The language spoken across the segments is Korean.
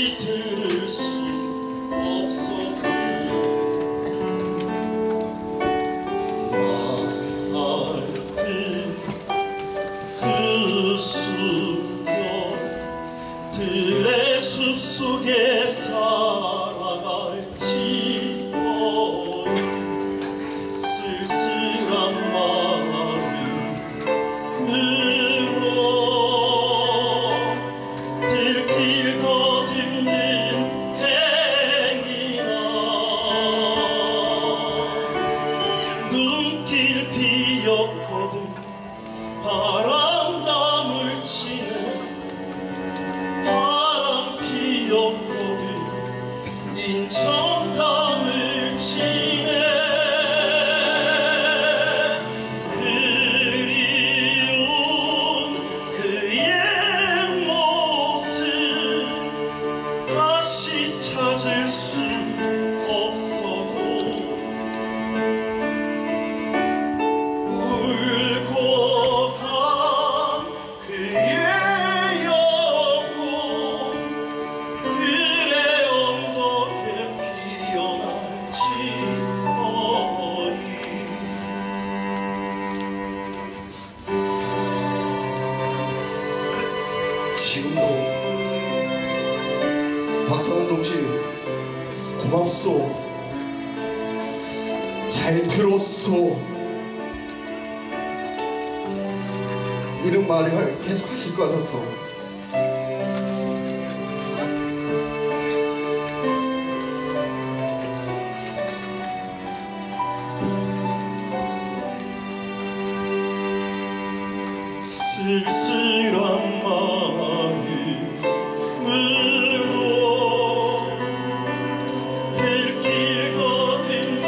다시 들을 수 없어도 말들 그 순간들의 숲속에 살아갈지 쓸쓸한 마음으로 들길 더듬는 행이나 눈길 피었거든 바람담을 치네 바람 피었거든 인천담을 치네 그리운 그의 모습 다시 찾을 수 없어도 울고 간 그의 영혼 들의 언덕에 피어날지 지금도 박성원 동지 고맙소, 잘 들었소 이런 말을 계속 하실 것 같아서 쓸쓸한 마음으로 들길 거듭는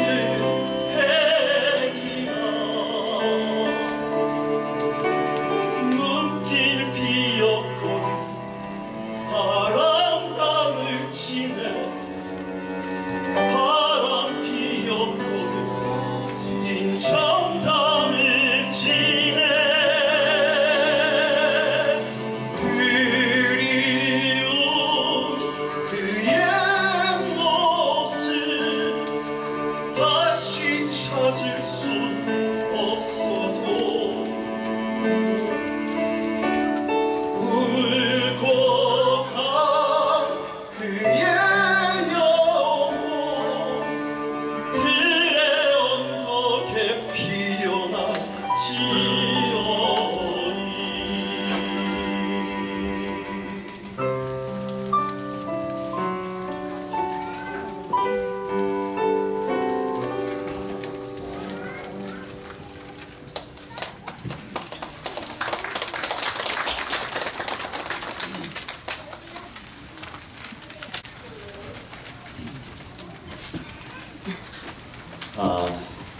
행이나 눈길 피었거든 바람담을 치네 바람 피었거든 인천담을 치네 찾을 수 없어도 울고 간 그의 영혼 들의 언덕에 피어날지어이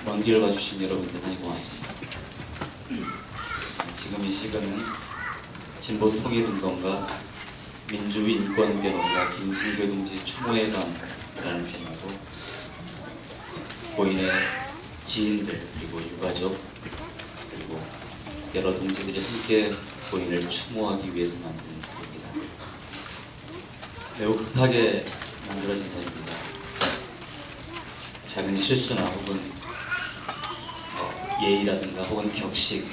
먼 길을 와주신 여러분 대단히 고맙습니다. 지금 이 시간은 진보통일운동가 민주인권 변호사 김승교 동지 추모의 밤이라는 제목으로 고인의 지인들 그리고 유가족 그리고 여러 동지들이 함께 고인을 추모하기 위해서 만든 자리입니다. 매우 급하게 만들어진 자리입니다. 작은 실수나 혹은 예의라든가 혹은 격식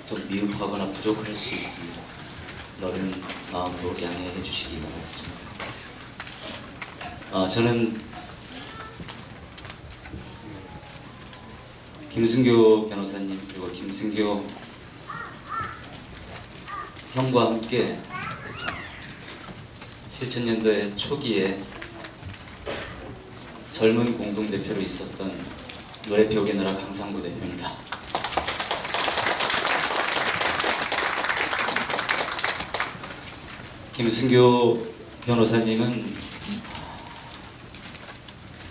좀 미흡하거나 부족할 수 있습니다. 너른 마음으로 양해해 주시기 바라겠습니다. 저는 김승교 변호사님 그리고 김승교 형과 함께 실천연도의 초기에 젊은 공동대표로 있었던 노래표 오게나라 강상구 대표입니다. 김승교 변호사님은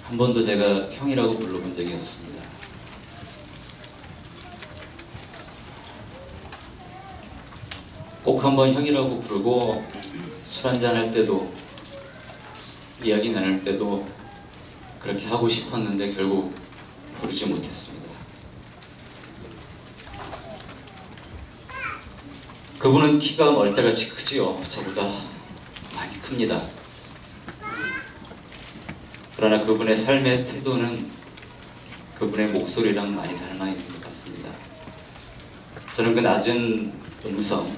한 번도 제가 형이라고 불러본 적이 없습니다. 꼭 한번 형이라고 부르고 술 한잔 할 때도 이야기 나눌 때도 그렇게 하고 싶었는데 결국 부르지 못했습니다. 그분은 키가 멀때같이 크지요. 저보다 많이 큽니다. 그러나 그분의 삶의 태도는 그분의 목소리랑 많이 닮아 있는 것 같습니다. 저는 그 낮은 음성,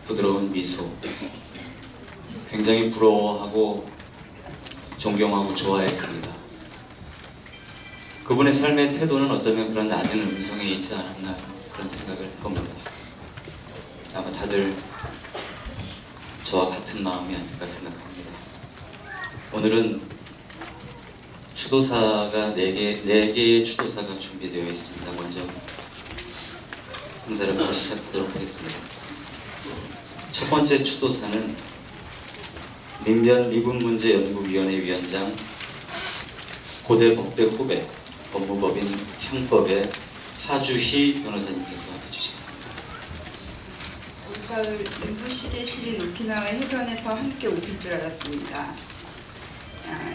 부드러운 미소, 굉장히 부러워하고 존경하고 좋아했습니다. 그분의 삶의 태도는 어쩌면 그런 낮은 음성에 있지 않았나 그런 생각을 해봅니다. 아마 다들 저와 같은 마음이 아닐까 생각합니다. 오늘은 추도사가 4개의 추도사가 준비되어 있습니다. 먼저 행사를 바로 시작하도록 하겠습니다. 첫 번째 추도사는 민변 미군문제연구위원회 위원장, 고대 법대 후배, 법무법인 형법의 하주희 변호사님께서 해주시겠습니다. 올가을 인부시계 실린 오키나와 해변에서 함께 웃을 줄 알았습니다.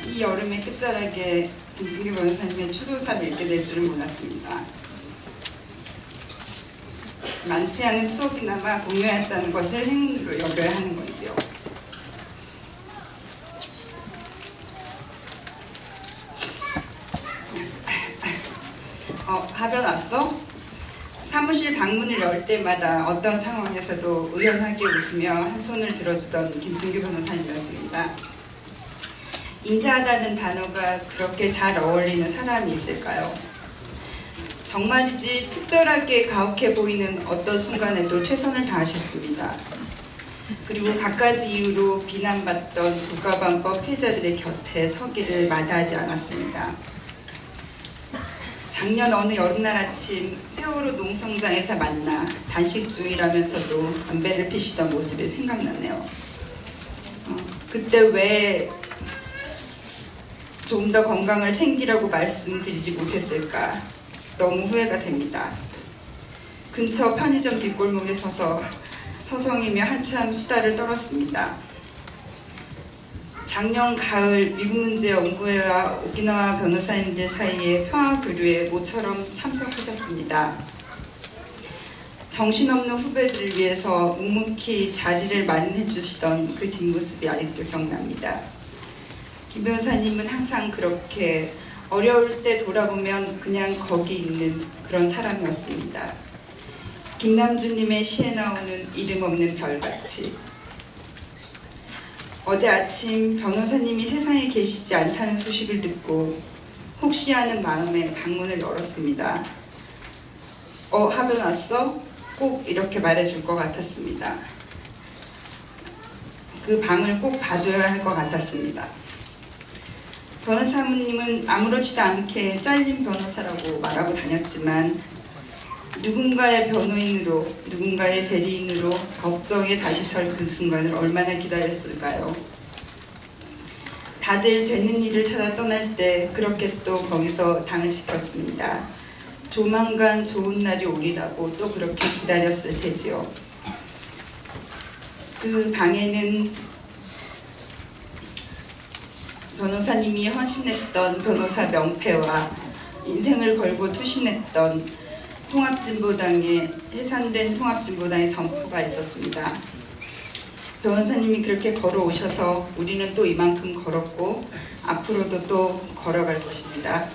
이 여름의 끝자락에 김승규 변호사님의 추도사를 읽게 될 줄은 몰랐습니다. 많지 않은 추억이나마 공유했다는 것을 행운으로 여겨야 하는 건지요. 하변 왔어? 사무실 방문을 열 때마다 어떤 상황에서도 의연하게 웃으며 한 손을 들어주던 김승규 변호사님이었습니다. 인자하다는 단어가 그렇게 잘 어울리는 사람이 있을까요? 정말이지 특별하게 가혹해 보이는 어떤 순간에도 최선을 다하셨습니다. 그리고 갖가지 이유로 비난받던 국가반법 피해자들의 곁에 서기를 마다하지 않았습니다. 작년 어느 여름날 아침 세월호 농성장에서 만나 단식 중이라면서도 담배를 피시던 모습이 생각나네요. 그때 왜 좀 더 건강을 챙기라고 말씀드리지 못했을까 너무 후회가 됩니다. 근처 편의점 뒷골목에 서서 서성이며 한참 수다를 떨었습니다. 작년 가을 미국문제연구회와 오키나와 변호사님들 사이에 평화교류에 모처럼 참석하셨습니다. 정신없는 후배들을 위해서 묵묵히 자리를 마련해 주시던 그 뒷모습이 아직도 기억납니다. 김 변호사님은 항상 그렇게 어려울 때 돌아보면 그냥 거기 있는 그런 사람이었습니다. 김남주님의 시에 나오는 이름 없는 별같이. 어제 아침 변호사님이 세상에 계시지 않다는 소식을 듣고 혹시 하는 마음에 방문을 열었습니다. 하변 왔어? 꼭 이렇게 말해줄 것 같았습니다. 그 방을 꼭 봐줘야 할 것 같았습니다. 변호사님은 아무렇지도 않게 잘린 변호사라고 말하고 다녔지만 누군가의 변호인으로, 누군가의 대리인으로 법정에 다시 설 그 순간을 얼마나 기다렸을까요? 다들 되는 일을 찾아 떠날 때 그렇게 또 거기서 당을 지켰습니다. 조만간 좋은 날이 오리라고 또 그렇게 기다렸을 테지요. 그 방에는 변호사님이 헌신했던 변호사 명패와 인생을 걸고 투신했던 통합진보당의 해산된 통합진보당의 점포가 있었습니다. 변호사님이 그렇게 걸어오셔서 우리는 또 이만큼 걸었고 앞으로도 또 걸어갈 것입니다.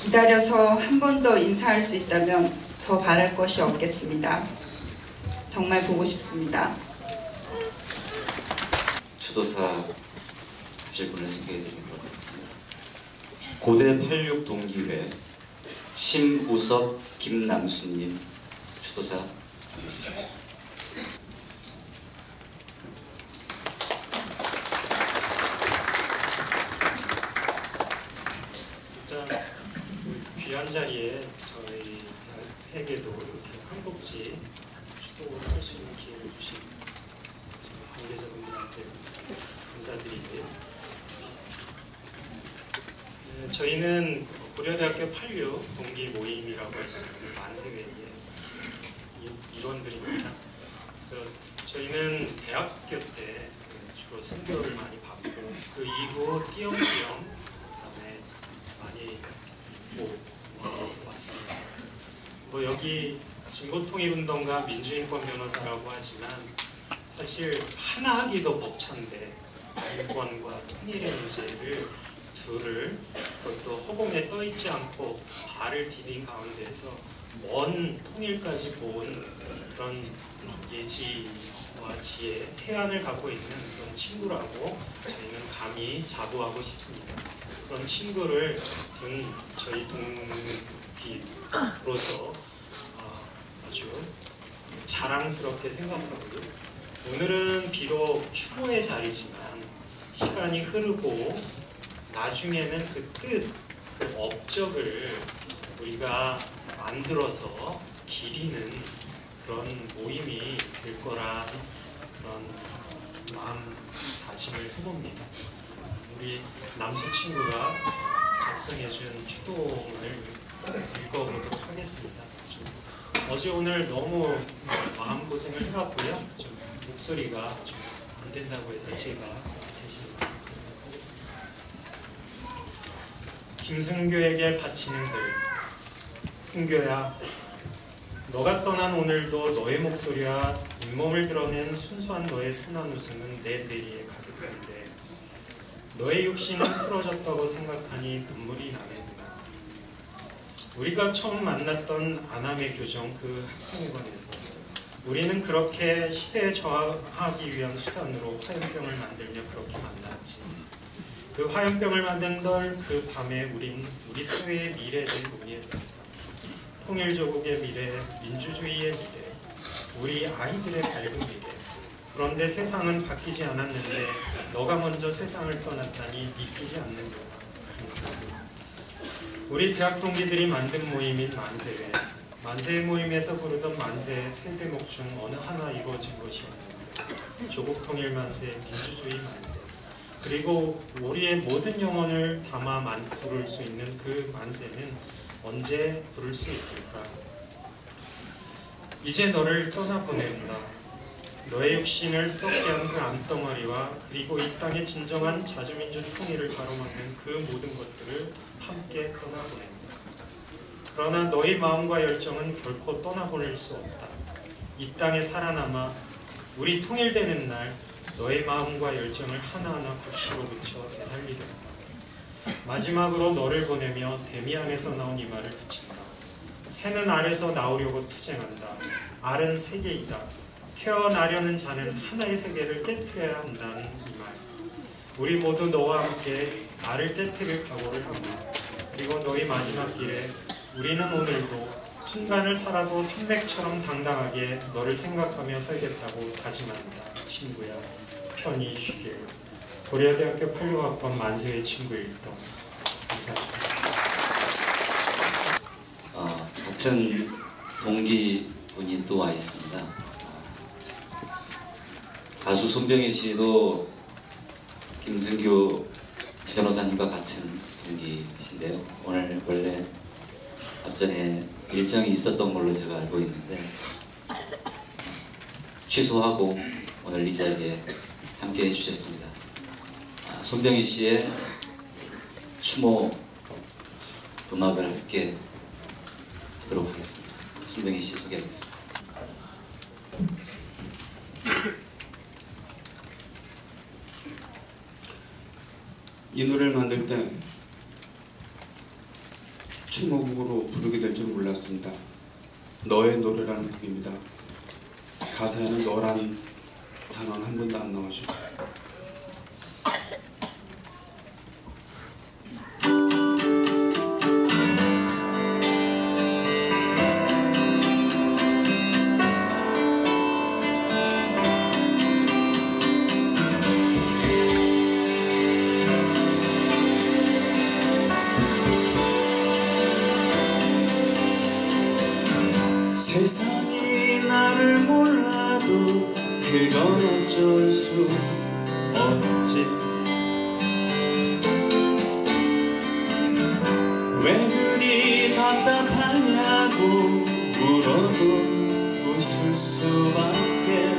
기다려서 한 번 더 인사할 수 있다면 더 바랄 것이 없겠습니다. 정말 보고 싶습니다. 추도사 하실 분을 소개해드리도록 하겠습니다. 고대 86 동기회 심우섭 김남수님 추도사 해주십시오. 일단 귀한 자리에 저희에게도 이렇게 한국지 추도를 할 수 있는 기회를 주신 관계자분들한테 감사드리고요. 저희는 고려대학교 86 동기 모임이라고 있습니다. 만세회의 일원들입니다. 그래서 저희는 대학교 때 주로 선교를 많이 받고 그 이후 띄엄띄엄 그다음에 많이 있고 왔습니다. 뭐 여기 진보통일운동가 민주인권 변호사라고 하지만 사실 하나 하기도 벅찬데 분권과 통일의 문제를 둘을 그것도 허공에 떠있지 않고 발을 디딘 가운데서 먼 통일까지 본 그런 예지와 지혜, 태안을 갖고 있는 그런 친구라고 저희는 감히 자부하고 싶습니다. 그런 친구를 둔 저희 동기로서 아주 자랑스럽게 생각하고요. 오늘은 비록 추모의 자리지만 시간이 흐르고 나중에는 그 뜻, 그 업적을 우리가 만들어서 기리는 그런 모임이 될 거라 그런 마음다짐을 해봅니다. 우리 남수 친구가 작성해준 추동을 읽어보도록 하겠습니다. 어제 오늘 너무 마음고생을 해갖고요. 좀 목소리가 좀 안 된다고 해서 제가 대신 하겠습니다. 김승교에게 바치는 글. 승교야, 너가 떠난 오늘도 너의 목소리와 잇몸을 드러낸 순수한 너의 선한 웃음은 내 뇌리에 가득한데 너의 육신은 쓰러졌다고 생각하니 눈물이 나는구나. 우리가 처음 만났던 아남의 교정 그 학생회관에서 우리는 그렇게 시대에 저항하기 위한 수단으로 화염병을 만들며 그렇게 만났지. 그 화염병을 만든 그 밤에 우린 우리 사회의 미래를 논의했습니다. 통일조국의 미래, 민주주의의 미래, 우리 아이들의 밝은 미래. 그런데 세상은 바뀌지 않았는데 너가 먼저 세상을 떠났다니 믿기지 않는구나. 우리 대학 동기들이 만든 모임인 만세회. 만세회 모임에서 부르던 만세의 세 대목 중 어느 하나 이루어진 것이었는데 조국 통일 만세, 민주주의 만세. 그리고 우리의 모든 영혼을 담아 부를 수 있는 그 만세는 언제 부를 수 있을까? 이제 너를 떠나보낸다. 너의 육신을 썩게 한 그 암덩어리와 그리고 이 땅의 진정한 자주민주 통일을 가로막는 그 모든 것들을 함께 떠나보낸다. 그러나 너의 마음과 열정은 결코 떠나보낼 수 없다. 이 땅에 살아남아 우리 통일되는 날 너의 마음과 열정을 하나하나 국시로 붙여 되살리려 한다. 마지막으로 너를 보내며 데미안에서 나온 이 말을 붙인다. 새는 알에서 나오려고 투쟁한다. 알은 세계이다. 태어나려는 자는 하나의 세계를 깨트려야 한다는 이 말. 우리 모두 너와 함께 알을 깨트릴 각오를 한다. 그리고 너의 마지막 길에 우리는 오늘도 순간을 살아도 산맥처럼 당당하게 너를 생각하며 살겠다고 다짐한다. 친구야, 편히 쉬게. 고려대학교 86학번 만세의 친구 일동. 감사합니다. 같은 동기분이 또 와 있습니다. 가수 손병희 씨도 김승교 변호사님과 같은 동기이신데요. 오늘 원래 앞전에 일정이 있었던 걸로 제가 알고 있는데 취소하고 오늘 이 자리에 함께 해주셨습니다. 손병희 씨의 추모 음악을 함께 하도록 하겠습니다. 손병희 씨 소개하겠습니다. 이 노래를 만들 때 추모곡으로 부르게 될 줄 몰랐습니다. 너의 노래라는 곡입니다. 가사에는 너란 단어는 한 번도 안 나오죠. 세상이 나를 몰라도 그건 어쩔 수 없지. 왜 그리 답답하냐고 물어도 웃을 수밖에.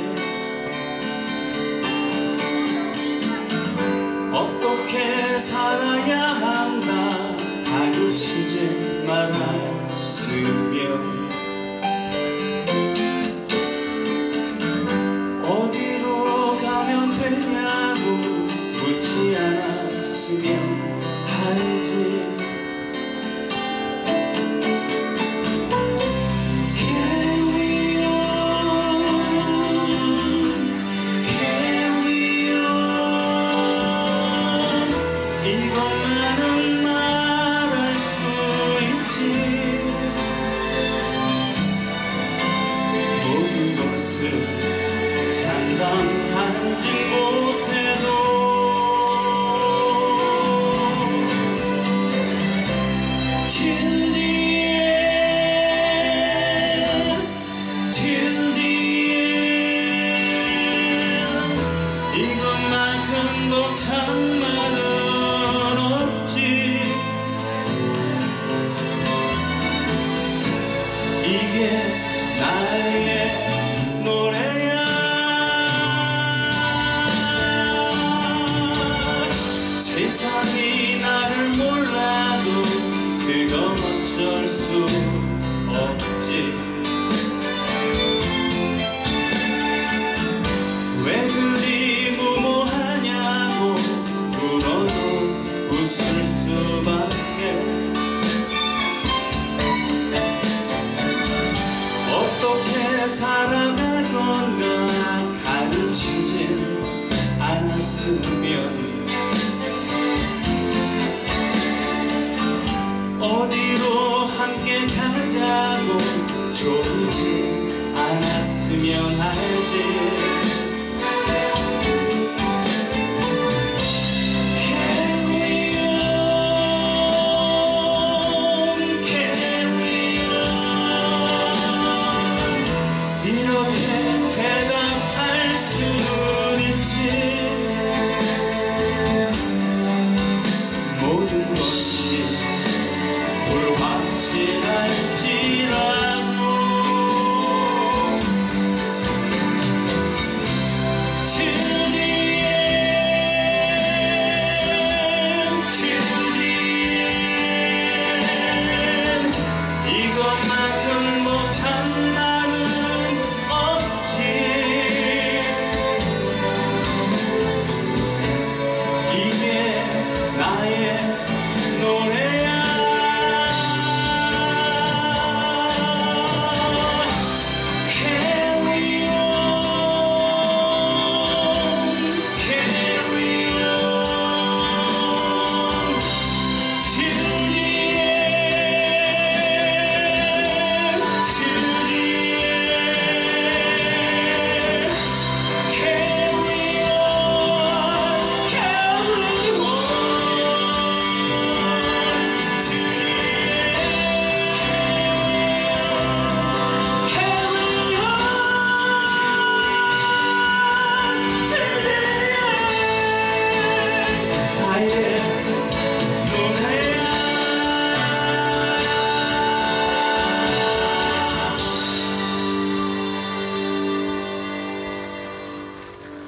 어떻게 살아야 한다 다그치지 말았으면 어디로 가면 되냐고 못한 말은 없지. 이게 나의 노래야. 세상이 나를 몰라도 그건 어쩔 수 없지. 왜 그리 무모하냐고 물어도 웃을 수밖에. 어떻게 살아갈 건가 가르치진 않았으면. 어디로 함께 가자고 조르지 않았으면 하지.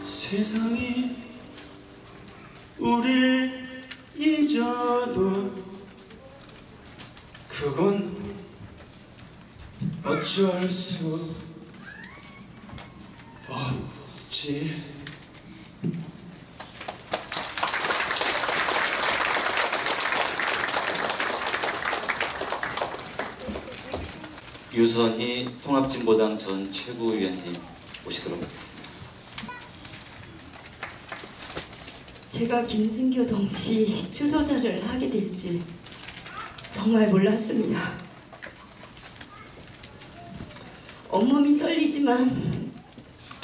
세상이 우릴 잊어도 그건 어쩔 수 없지. 유선희 통합진보당 전 최고위원님 모시도록 하겠습니다. 제가 김승교 동지 추도사를 하게 될 줄 정말 몰랐습니다. 온몸이 떨리지만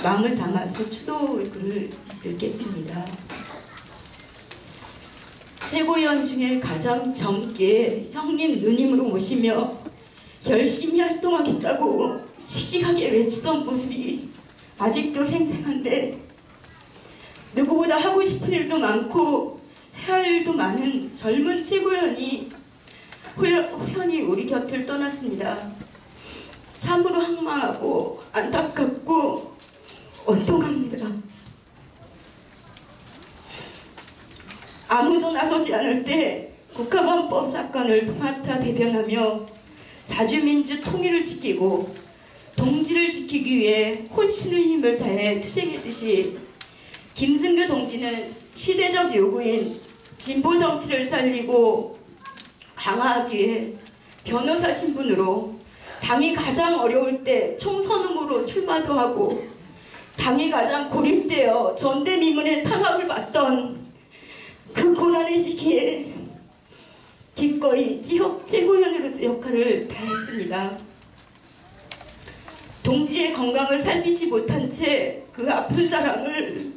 마음을 담아서 추도글을 읽겠습니다. 최고위원 중에 가장 젊게 형님 누님으로 모시며 열심히 활동하겠다고 씩씩하게 외치던 모습이 아직도 생생한데, 누구보다 하고 싶은 일도 많고 해야 할 일도 많은 젊은 최고위원이 우연히 우리 곁을 떠났습니다. 참으로 황망하고 안타깝고 원통합니다. 아무도 나서지 않을 때 국가범법 사건을 맡아 대변하며 자주민주 통일을 지키고 동지를 지키기 위해 혼신의 힘을 다해 투쟁했듯이 김승교 동지는 시대적 요구인 진보 정치를 살리고 강화하기 위해 변호사 신분으로 당이 가장 어려울 때 총선 후보로 출마도 하고 당이 가장 고립되어 전대미문의 탄압을 받던 그 고난의 시기에 기꺼이 지역 최고위원으로서 역할을 다했습니다. 동지의 건강을 살피지 못한 채 그 아픈 사람을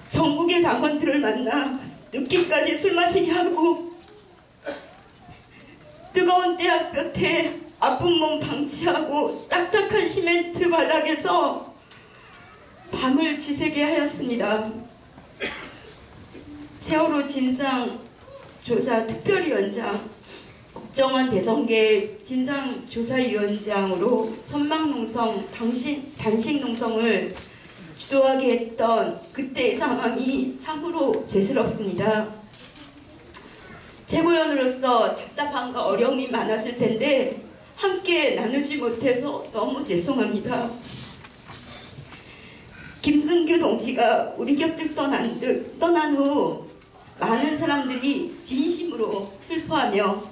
전국의 당원들을 만나 늦게까지 술 마시게 하고 뜨거운 떼약볕에 아픈 몸 방치하고 딱딱한 시멘트 바닥에서 밤을 지새게 하였습니다. 세월호 진상조사 특별위원장, 국정원 대선계 진상조사위원장으로 천막농성, 단식농성을 주도하게 했던 그때의 상황이 참으로 죄스럽습니다. 최고위원으로서 답답함과 어려움이 많았을 텐데 함께 나누지 못해서 너무 죄송합니다. 김승규 동지가 우리 곁을 떠난 후 많은 사람들이 진심으로 슬퍼하며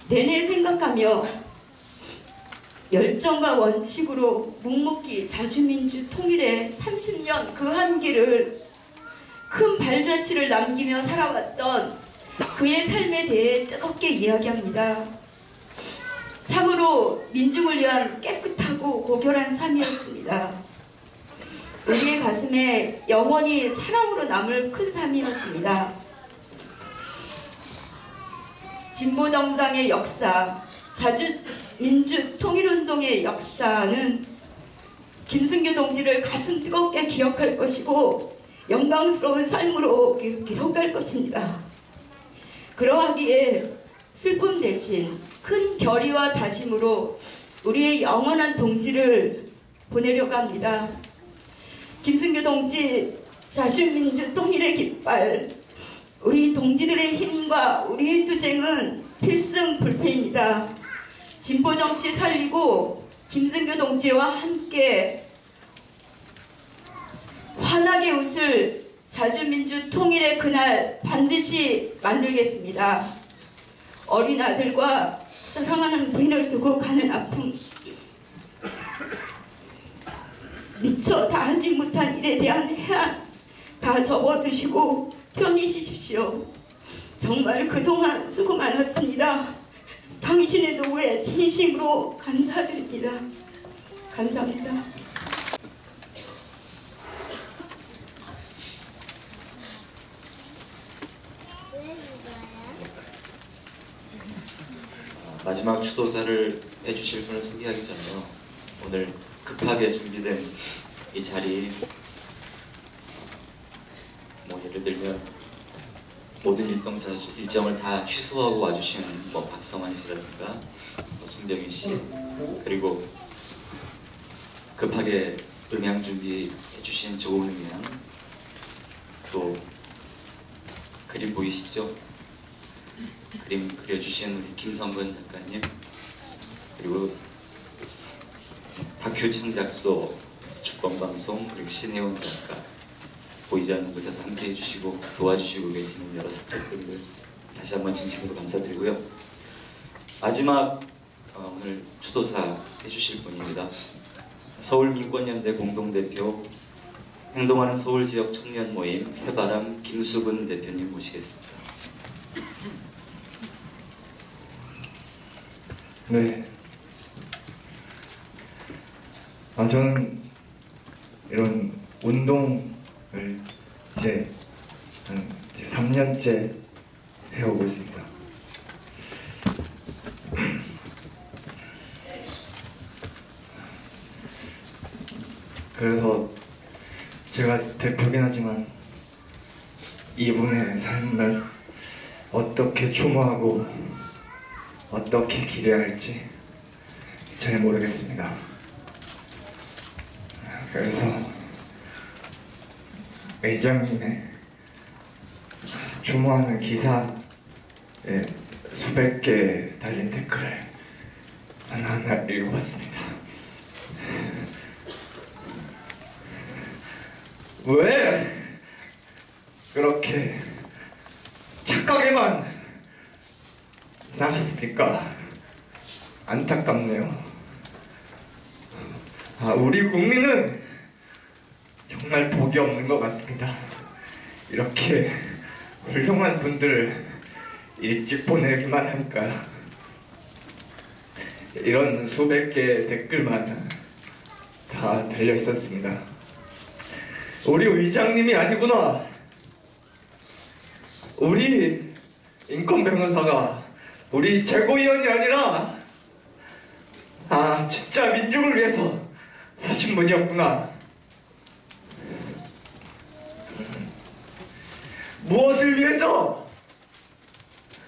내내 생각하며 열정과 원칙으로 묵묵히 자주민주 통일의 30년 그 한계를 큰 발자취를 남기며 살아왔던 그의 삶에 대해 뜨겁게 이야기합니다. 참으로 민중을 위한 깨끗하고 고결한 삶이었습니다. 우리의 가슴에 영원히 사랑으로 남을 큰 삶이었습니다. 진보정당의 역사, 자주민주통일운동의 역사는 김승규 동지를 가슴 뜨겁게 기억할 것이고 영광스러운 삶으로 기록할 것입니다. 그러하기에 슬픔 대신 큰 결의와 다짐으로 우리의 영원한 동지를 보내려고 합니다. 김승규 동지, 자주민주 통일의 깃발, 우리 동지들의 힘과 우리의 투쟁은 필승 불패입니다. 진보 정치 살리고 김승규 동지와 함께 환하게 웃을 자주민주 통일의 그날 반드시 만들겠습니다. 어린 아들과 사랑하는 부인을 두고 가는 아픔, 미처 다 하지 못한 일에 대한 해안 다 접어두시고 편히 쉬십시오. 정말 그동안 수고 많았습니다. 당신의 노고에 진심으로 감사드립니다. 감사합니다. 마지막 추도사를 해주실 분을 소개하기 전에요. 오늘 급하게 준비된 이 자리, 예를 들면 모든 일정을 다 취소하고 와주신 박성환 씨라든가 또 손병희 씨, 그리고 급하게 음향 준비해 주신 좋은 음향, 또 그림 보이시죠? 그림 그려주신 우리 김성근 작가님, 그리고 다큐 창작소 주권방송, 그리고 신혜원 작가, 보이지 않는 곳에서 함께 해주시고 도와주시고 계시는 여러 스태프분들 다시 한번 진심으로 감사드리고요. 마지막 오늘 추도사 해주실 분입니다. 서울민권연대 공동대표, 행동하는 서울지역 청년 모임 새바람 김수근 대표님 모시겠습니다. 네. 저는 이런 운동을 이제 한 3년째 해오고 있습니다. 그래서 제가 대표긴 하지만 이분의 삶을 어떻게 추모하고 어떻게 기대할지 잘 모르겠습니다. 그래서 회장님의 추모하는 기사에 수백 개 달린 댓글을 하나하나 읽어봤습니다. 왜 그렇게 착하게만 살았습니까? 안타깝네요. 우리 국민은 정말 복이 없는 것 같습니다. 이렇게 훌륭한 분들 일찍 보내기만 하니까 이런 수백 개의 댓글만 다 달려 있었습니다. 우리 의장님이 아니구나. 우리 인권 변호사가 우리 최고위원이 아니라 진짜 민중을 위해서 사신 분이었구나. 무엇을 위해서?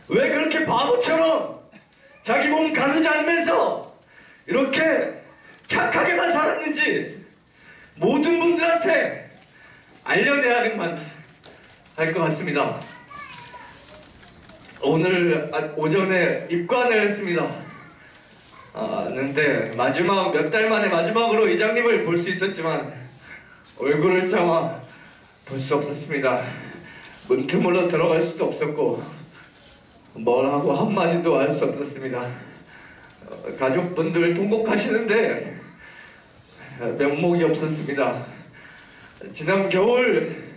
왜 그렇게 바보처럼 자기 몸 가누지 않으면서 이렇게 착하게만 살았는지 모든 분들한테 알려내야만 할 것 같습니다. 오늘 오전에 입관을 했습니다. 근데 마지막 몇 달 만에 마지막으로 의장님을 볼 수 있었지만 얼굴을 차마 볼 수 없었습니다. 문틈으로 들어갈 수도 없었고 뭘 하고 한마디도 할 수 없었습니다. 가족분들 통곡하시는데 면목이 없었습니다. 지난 겨울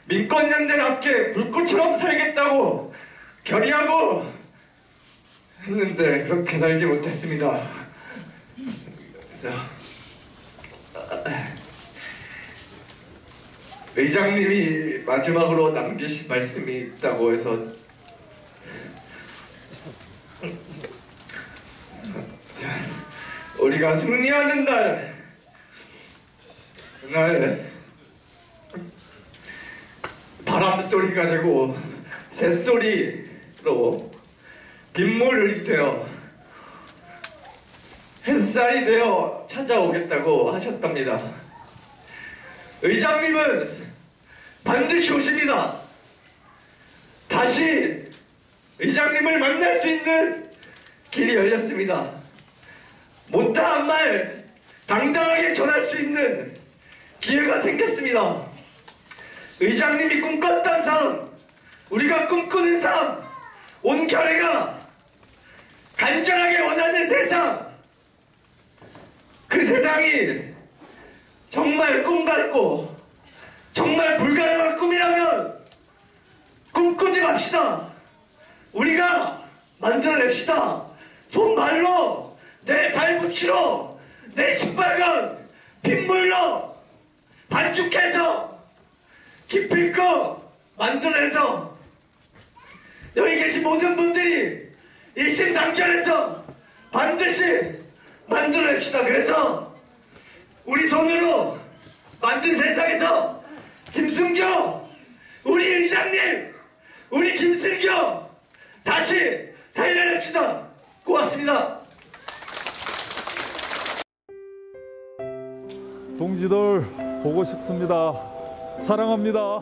민권연대답게 불꽃처럼 살겠다고 결의하고 했는데 그렇게 살지 못했습니다. 그래서 의장님이 마지막으로 남기신 말씀이 있다고 해서 우리가 승리하는 날, 그날 바람소리가 되고 새소리로 빗물이 되어 햇살이 되어 찾아오겠다고 하셨답니다. 의장님은 반드시 오십니다. 다시 의장님을 만날 수 있는 길이 열렸습니다. 못다한 말 당당하게 전할 수 있는 기회가 생겼습니다. 의장님이 꿈꿨던 삶, 우리가 꿈꾸는 삶, 온 결의가 간절하게 원하는 세상, 그 세상이 정말 꿈 같고 정말 불가능한 꿈이라면 꿈꾸지 맙시다. 우리가 만들어냅시다. 손발로, 내 살붙이로, 내 시뻘건 빗물로 반죽해서 기필코 만들어내서 여기 계신 모든 분들이 일심단결해서 반드시 만들어냅시다. 그래서 우리 손으로 만든 세상에서 김승교, 우리 의장님, 우리 김승교 다시 살려냅시다. 고맙습니다. 동지들 보고 싶습니다. 사랑합니다.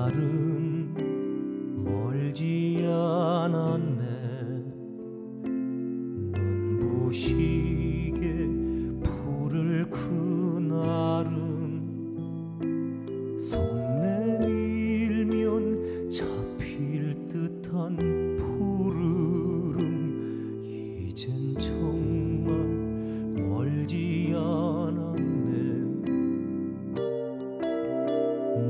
그날은 멀지 않았네. 눈부시게 불을 그날은 손 내밀면 잡힐 듯한 푸르름. 이젠 정말 멀지 않았네.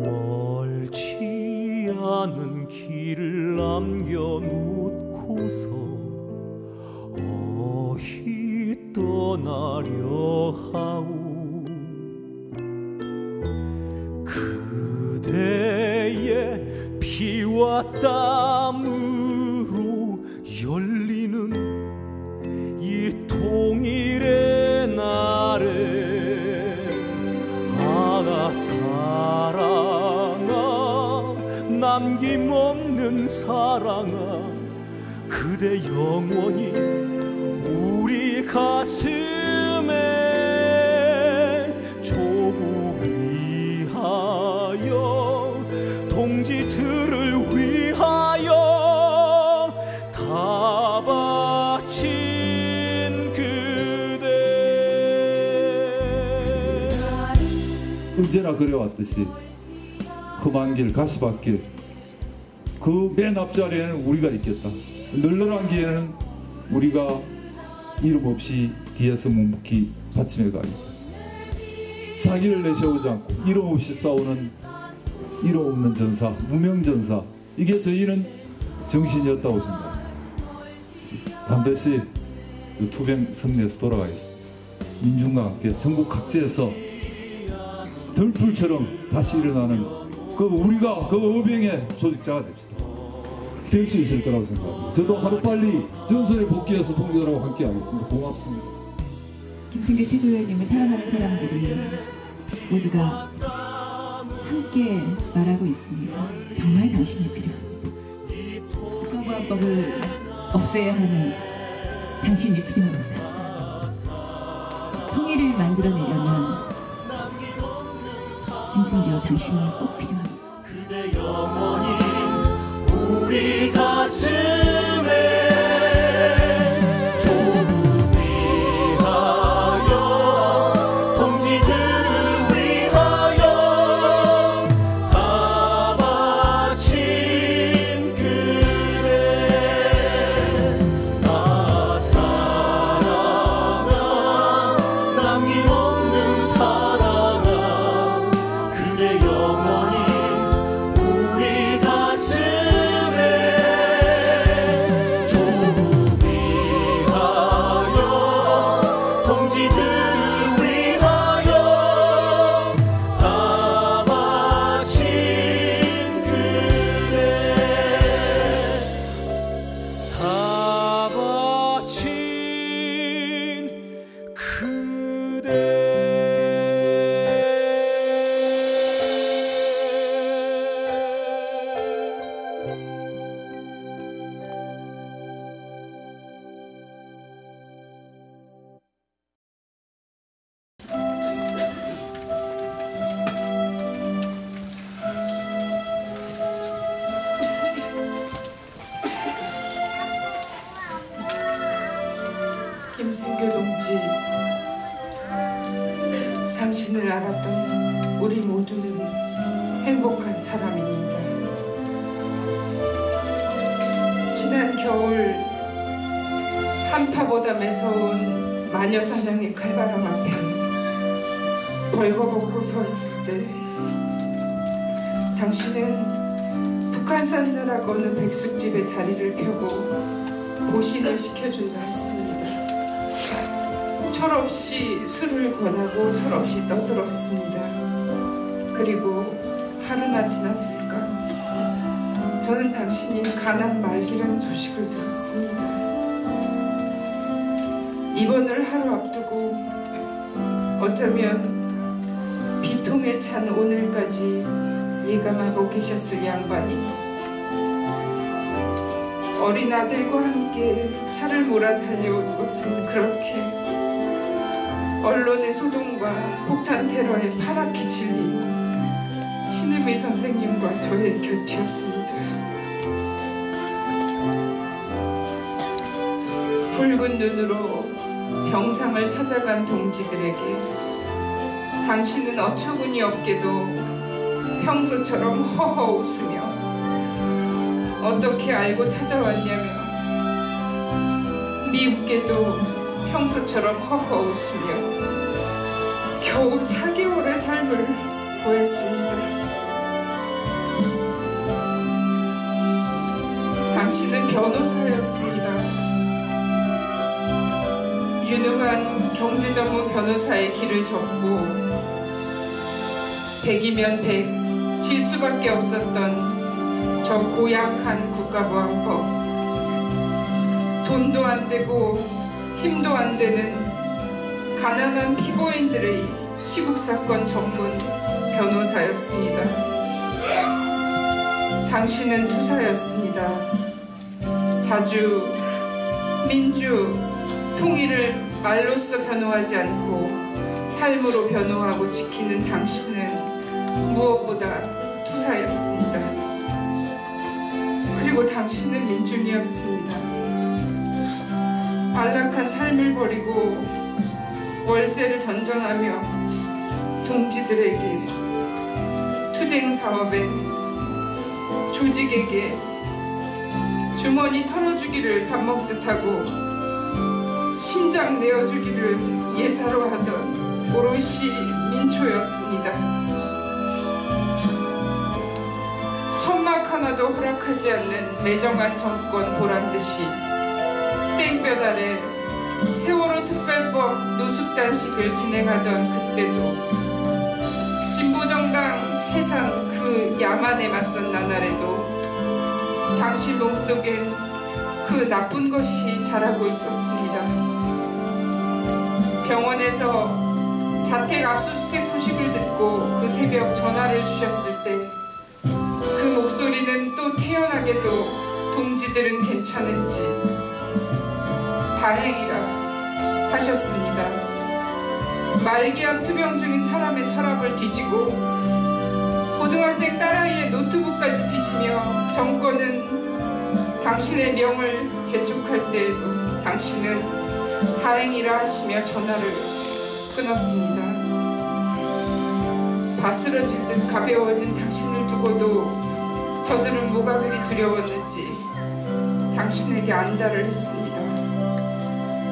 멀지 않은 길을 남겨놓고서 어휘 떠나려 하오. 그대의 피와 땀으로 열리는 이 통일의 날에 아가 사랑아, 남김없는 사랑아, 그대 영원히 우리 가슴에 조국 위하여, 동지들을 위하여 다 바친 그대. 언제나 그래왔듯이 험한 길, 가시밭길, 그 맨 앞자리에는 우리가 있겠다. 널널한 길에는 우리가 이름 없이 뒤에서 묵묵히 받침해 가겠다. 자기를 내세우지 않고 이름 없이 싸우는 이름 없는 전사, 무명 전사, 이게 저희는 정신이었다고 생각합니다. 반드시 투병 승리해서 돌아가겠습니다. 민중과 함께 전국 각지에서 들풀처럼 다시 일어나는 그 우리가 그 어병의 조직자가 됩시다. 될 수 있을 거라고 생각합니다. 저도 하루빨리 전선에 복귀해서 통일하고 함께 하겠습니다. 고맙습니다. 김승규 최고위원님을 사랑하는 사람들이 모두가 함께 말하고 있습니다. 정말 당신이 필요합니다. 국가보안법을 없애야 하는 당신이 필요합니다. 통일을 만들어내려면 김승규 당신이 꼭 필요합니다. 그대 영원히 우리 가슴에 조국 위하여 동지들을 위하여 다 바친 그대 나 사랑아 남김없는 사랑아 그대 영원히 우리 가슴에 조국 위하여 동지들을 위하여 다 바친 그대 다 바친 그대 김승규 동지, 당신을 알았던 우리 모두는 행복한 사람입니다. 지난 겨울 한파보다 매서운 마녀사냥의 칼바람 앞에 벌거벗고 서 있을 때 당신은 북한산 자락 어느 백숙집에 자리를 펴고 보신을 시켜준다 했습니다. 철없이 술을 권하고 철없이 떠들었습니다. 그리고 하루나 지났을까 저는 당신이 가난 말기라는 소식을 들었습니다. 입원을 하루 앞두고 어쩌면 비통에 찬 오늘까지 예감하고 계셨을 양반이 어린 아들과 함께 차를 몰아 달려온 것은 그렇게 언론의 소동과 폭탄 테러에 파랗게 질린 신은미 선생님과 저의 곁이었습니다. 붉은 눈으로 병상을 찾아간 동지들에게 당신은 어처구니 없게도 평소처럼 허허 웃으며 어떻게 알고 찾아왔냐며 미웃게도 평소처럼 허허 웃으며 겨우 4개월의 삶을 보냈습니다. 당신은 변호사였습니다. 유능한 경제전문 변호사의 길을 졌고 100이면 100, 질 수밖에 없었던 저 고약한 국가보안법, 돈도 안 되고 힘도 안 되는 가난한 피고인들의 시국사건 전문 변호사였습니다. 당신은 투사였습니다. 자주 민주, 통일을 말로써 변호하지 않고 삶으로 변호하고 지키는 당신은 무엇보다 투사였습니다. 그리고 당신은 민중이었습니다. 안락한 삶을 버리고 월세를 전전하며 동지들에게, 투쟁사업에, 조직에게 주머니 털어주기를 밥 먹듯 하고 심장 내어주기를 예사로 하던 오롯이 민초였습니다. 천막 하나도 허락하지 않는 매정한 정권 보란듯이 땡볕 아래 세월호 특별법 노숙단식을 진행하던 그때도 진보정당 해산 그 야만에 맞선 나날에도 당신 몸속엔 그 나쁜 것이 자라고 있었습니다. 병원에서 자택 압수수색 소식을 듣고 그 새벽 전화를 주셨을 때 그 목소리는 또 태연하게도 동지들은 괜찮은지 다행이라 하셨습니다. 말기암 투병 중인 사람의 서랍을 뒤지고 고등학생 딸아이의 노트북까지 뒤지며 정권은 당신의 명을 재촉할 때에도 당신은 다행이라 하시며 전화를 끊었습니다. 바스러질 듯 가벼워진 당신을 두고도 저들은 뭐가 그리 두려웠는지 당신에게 안달을 했습니다.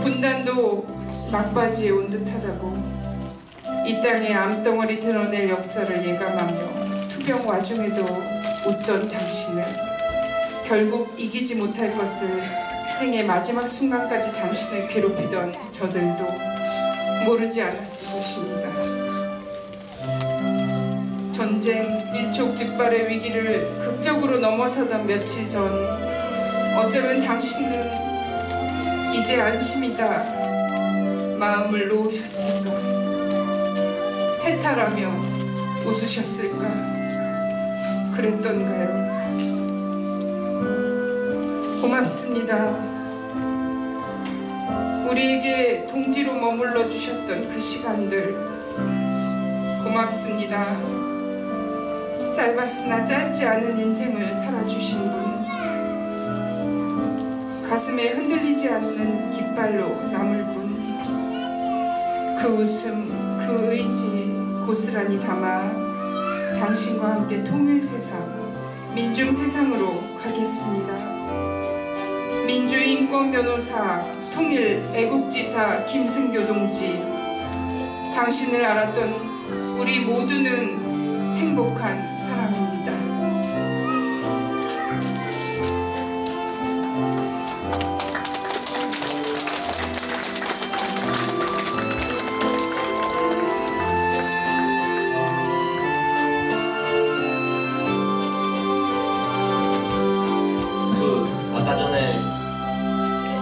분단도 막바지에 온 듯하다고 이 땅에 암덩어리 드러낼 역사를 예감하며 투병 와중에도 웃던 당신을 결국 이기지 못할 것을 생의 마지막 순간까지 당신을 괴롭히던 저들도 모르지 않았을 것입니다. 전쟁 일촉즉발의 위기를 극적으로 넘어서던 며칠 전 어쩌면 당신은 이제 안심이다 마음을 놓으셨을까? 해탈하며 웃으셨을까? 그랬던가요? 고맙습니다. 우리에게 동지로 머물러 주셨던 그 시간들 고맙습니다. 짧았으나 짧지 않은 인생을 살아주신 분, 가슴에 흔들리지 않는 깃발로 남을 분, 그 웃음, 그 의지 고스란히 담아 당신과 함께 통일세상, 민중세상으로 가겠습니다. 민주인권변호사, 통일애국지사 김승교 동지, 당신을 알았던 우리 모두는 행복한 사람입니다. 아까 전에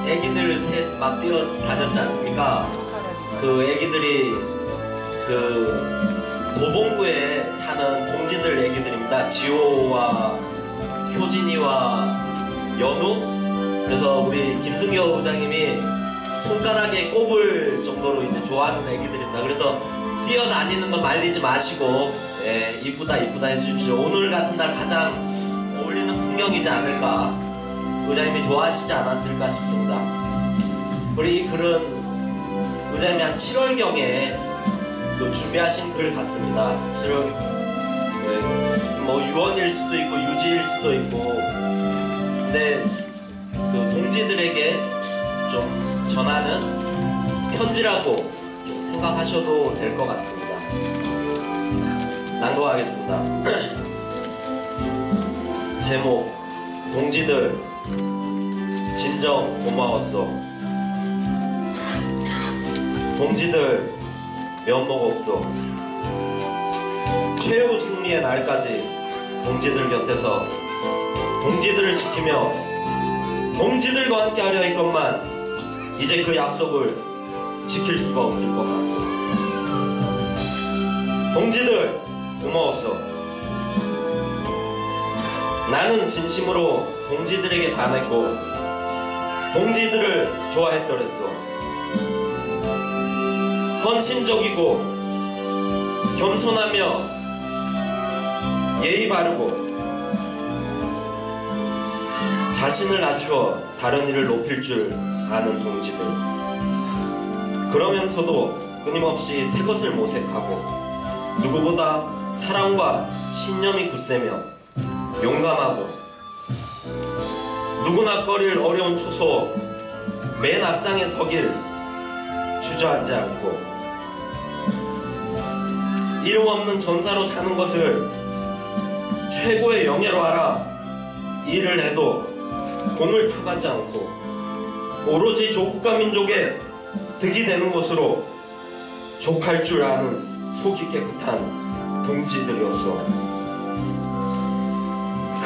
애기들 셋 막 뛰어다녔지 않습니까? 그 애기들이 그 도봉구에 사는 동지들 애기들입니다. 지호와 효진이와 연우. 그래서 우리 김승교 부장님이 손가락에 꼽을 정도로 이제 좋아하는 애기들입니다. 그래서 뛰어다니는 거 말리지 마시고, 예, 이쁘다 이쁘다 해주십시오. 오늘 같은 날 가장 어울리는 풍경이지 않을까, 의장님이 좋아하시지 않았을까 싶습니다. 우리 이 글은 의장님이 한 7월경에 그 준비하신 글 같습니다. 7월, 뭐 유언일 수도 있고 유지일 수도 있고, 근데 그 동지들에게 좀 전하는 편지라고 좀 생각하셔도 될 것 같습니다. 낭독하겠습니다. 제목: 동지들 진정 고마웠어. 동지들 면목 없어. 최후 승리의 날까지 동지들 곁에서 동지들을 지키며 동지들과 함께 하려 했건만 이제 그 약속을 지킬 수가 없을 것 같소. 동지들 고마웠어. 나는 진심으로 동지들에게 반했고 동지들을 좋아했더랬어. 헌신적이고 겸손하며 예의 바르고 자신을 낮추어 다른 이를 높일 줄 아는 동지들. 그러면서도 끊임없이 새 것을 모색하고 누구보다 사랑과 신념이 굳세며 용감하고 누구나 꺼릴 어려운 초소 맨 앞장에 서길 주저앉지 않고 이름 없는 전사로 사는 것을 최고의 영예로 알아 일을 해도 공을 타가지 않고 오로지 조국과 민족의 득이 되는 것으로 족할 줄 아는 속이 깨끗한 동지들이었어.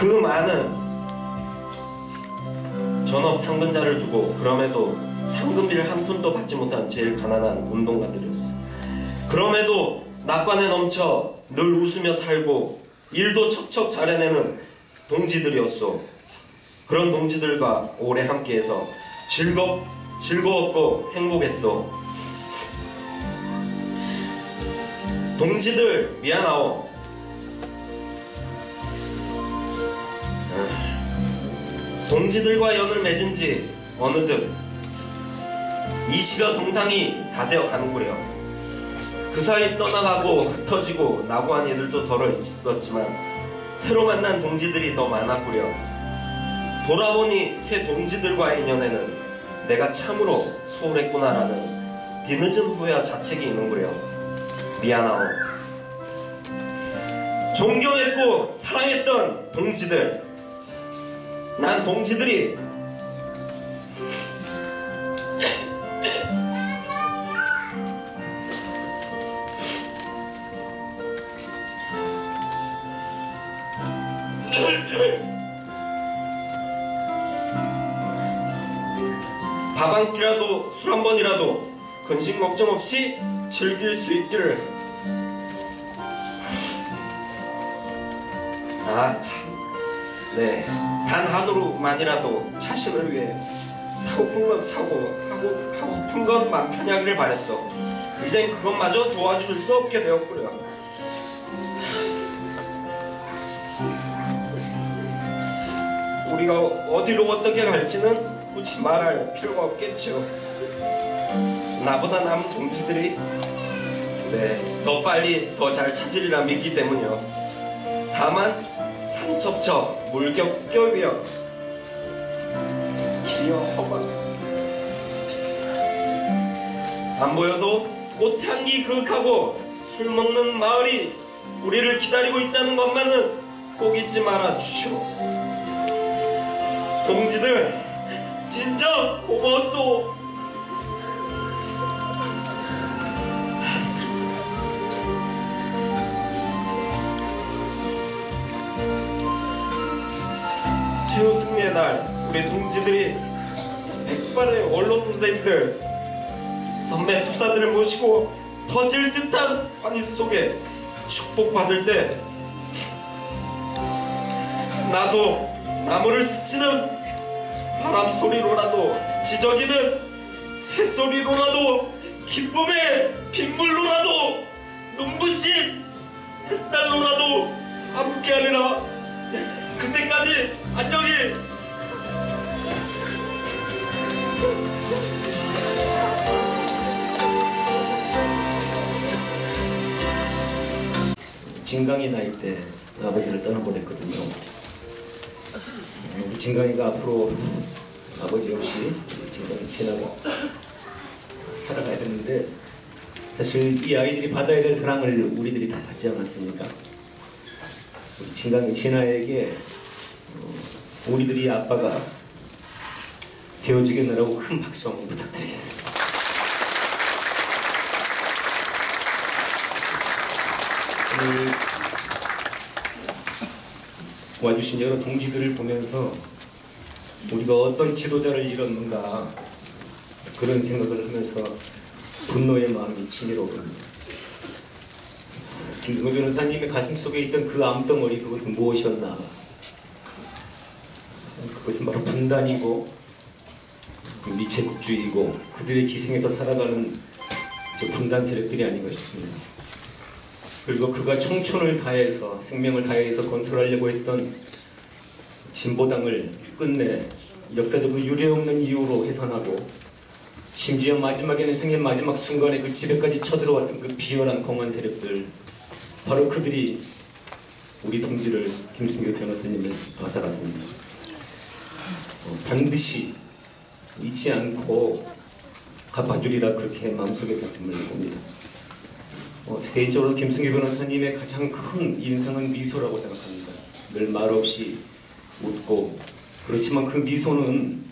그 많은 전업 상근자를 두고 그럼에도 상금비를 한 푼도 받지 못한 제일 가난한 운동가들이었어. 그럼에도 낙관에 넘쳐 늘 웃으며 살고 일도 척척 잘해내는 동지들이었어. 그런 동지들과 오래 함께해서 즐거웠고 행복했어. 동지들 미안하오. 동지들과 연을 맺은 지 어느덧 이 시가 성상이 다 되어 가는구려. 그 사이 떠나가고 흩어지고 나고한 이들도 덜어 있었지만 새로 만난 동지들이 더 많았구려. 돌아보니 새 동지들과의 인연에는 내가 참으로 소홀했구나라는 뒤늦은 후회와 자책이 있는구려. 미안하오. 존경했고 사랑했던 동지들, 난 동지들이 밥 한 끼라도 술 한 번이라도 근심 걱정 없이 즐길 수 있기를. 아 참, 네, 단 하루만이라도 자신을 위해 사고픈 건 사고 하고픈 건 맘 편히 하기를 바랬어. 이젠 그것마저 도와줄 수 없게 되었구려. 우리가 어디로 어떻게 갈지는 굳이 말할 필요가 없겠죠. 나보다 남은 동지들이 더 빨리 더 잘 찾으리라 믿기 때문이요. 다만 산첩첩 물겹겹이여 길이여 험한 안 보여도 꽃향기 그윽하고 술 먹는 마을이 우리를 기다리고 있다는 것만은 꼭 잊지 말아 주시오. 동지들 진짜 고마웠소. 최우승리의 날 우리 동지들이 백발의 언론 선생님들 선배 투사들을 모시고 터질 듯한 환희 속에 축복받을 때 나도 나무를 스치는 바람 소리로라도 지저귀는 새소리로라도 기쁨의 빗물로라도 눈부신 햇살로라도 함께하리라. 그때까지 안녕히. 진강이 나이 때 아버지를 떠나보냈거든요. 우리 진강이가 앞으로 아버지 없이 진강이 지나고 살아가야 되는데 사실 이 아이들이 받아야 될 사랑을 우리들이 다 받지 않았습니까? 우리 진강이 진아에게 우리들이 아빠가 되어주겠느라고 큰 박수 한번 부탁드리겠습니다. 와주신 여러 동지들을 보면서 우리가 어떤 지도자를 잃었는가 그런 생각을 하면서 분노의 마음이 치밀어 오릅니다. 김승호 변호사님의 가슴 속에 있던 그 암덩어리, 그것은 무엇이었나? 그것은 바로 분단이고 미체국주의고 그들의 기생에서 살아가는 저 분단 세력들이 아닌가 싶습니다. 그리고 그가 청춘을 다해서 생명을 다해서 건설하려고 했던 진보당을 끝내 역사적으로 유례없는 이유로 해산하고 심지어 마지막에는 생의 마지막 순간에 그 집에까지 쳐들어왔던 그 비열한 공안 세력들, 바로 그들이 우리 동지를 김승규 변호사님을 앗아갔습니다. 반드시 잊지 않고 갚아주리라 그렇게 마음속에 다짐을 해봅니다. 개인적으로 김승규 변호사님의 가장 큰 인상은 미소라고 생각합니다. 늘 말없이 웃고, 그렇지만 그 미소는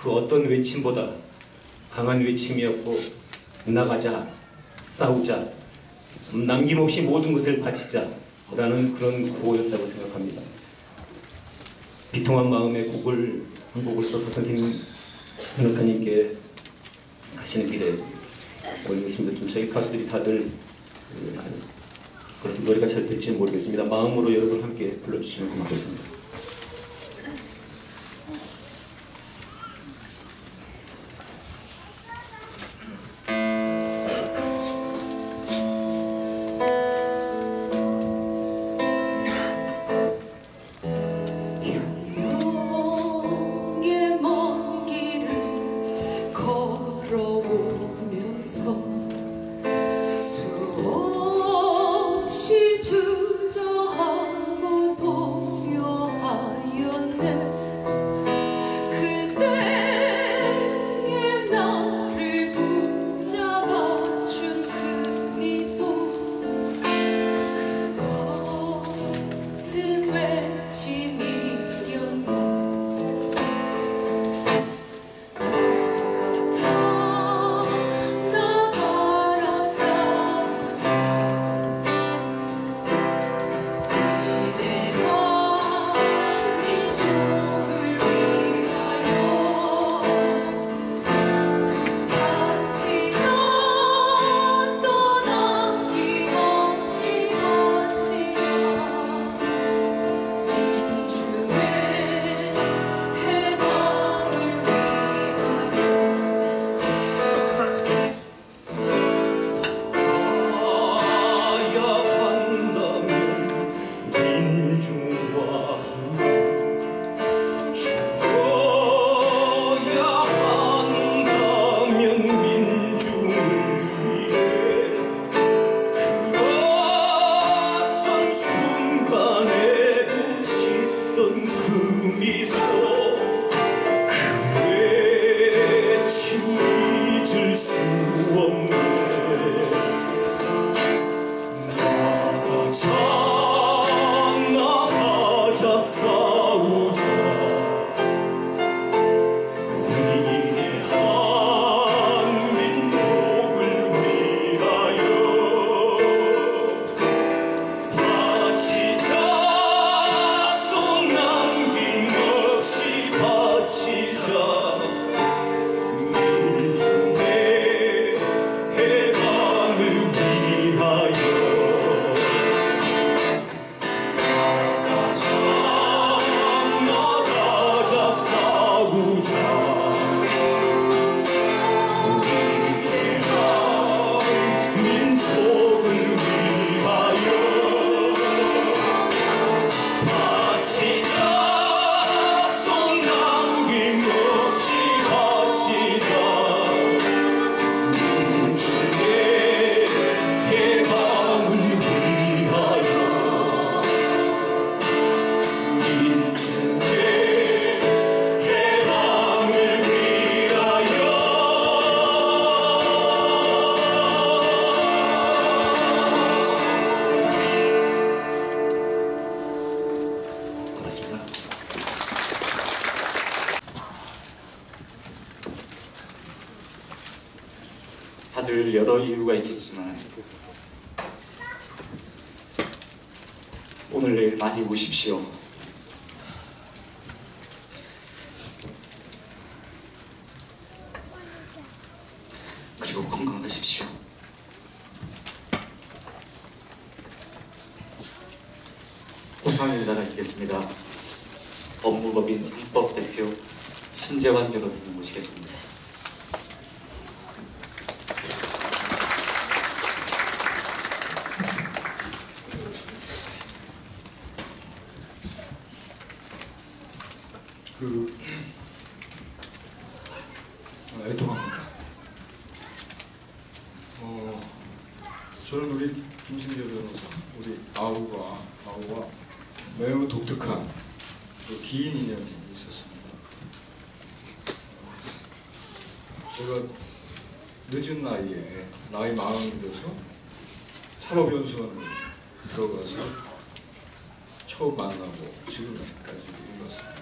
그 어떤 외침보다 강한 외침이었고, 나가자, 싸우자, 남김없이 모든 것을 바치자 라는 그런 구호였다고 생각합니다. 비통한 마음에 곡을 한 곡을 써서 선생님 변호사님께 가시는 길에 올리고 있습니다. 좀 저희 가수들이 다들 그래서 노래가 잘 될지는 모르겠습니다. 마음으로 여러분 함께 불러주시면 고맙겠습니다. 수없이 주저하고 다들 여러 이유가 있겠지만 오늘 내일 많이 우십시오. 그리고 건강하십시오. 호상일자가 있겠습니다. 법무법인 헌법대표 신재환 변호사님 모시겠습니다. 애통합니다. 저는 우리 김승재 변호사, 우리 아우와 매우 독특한 긴 인연이 있었습니다. 제가 늦은 나이에 나이 40이 돼서 산업연수원을 들어가서 처음 만나고 지금까지 이뤘습니다.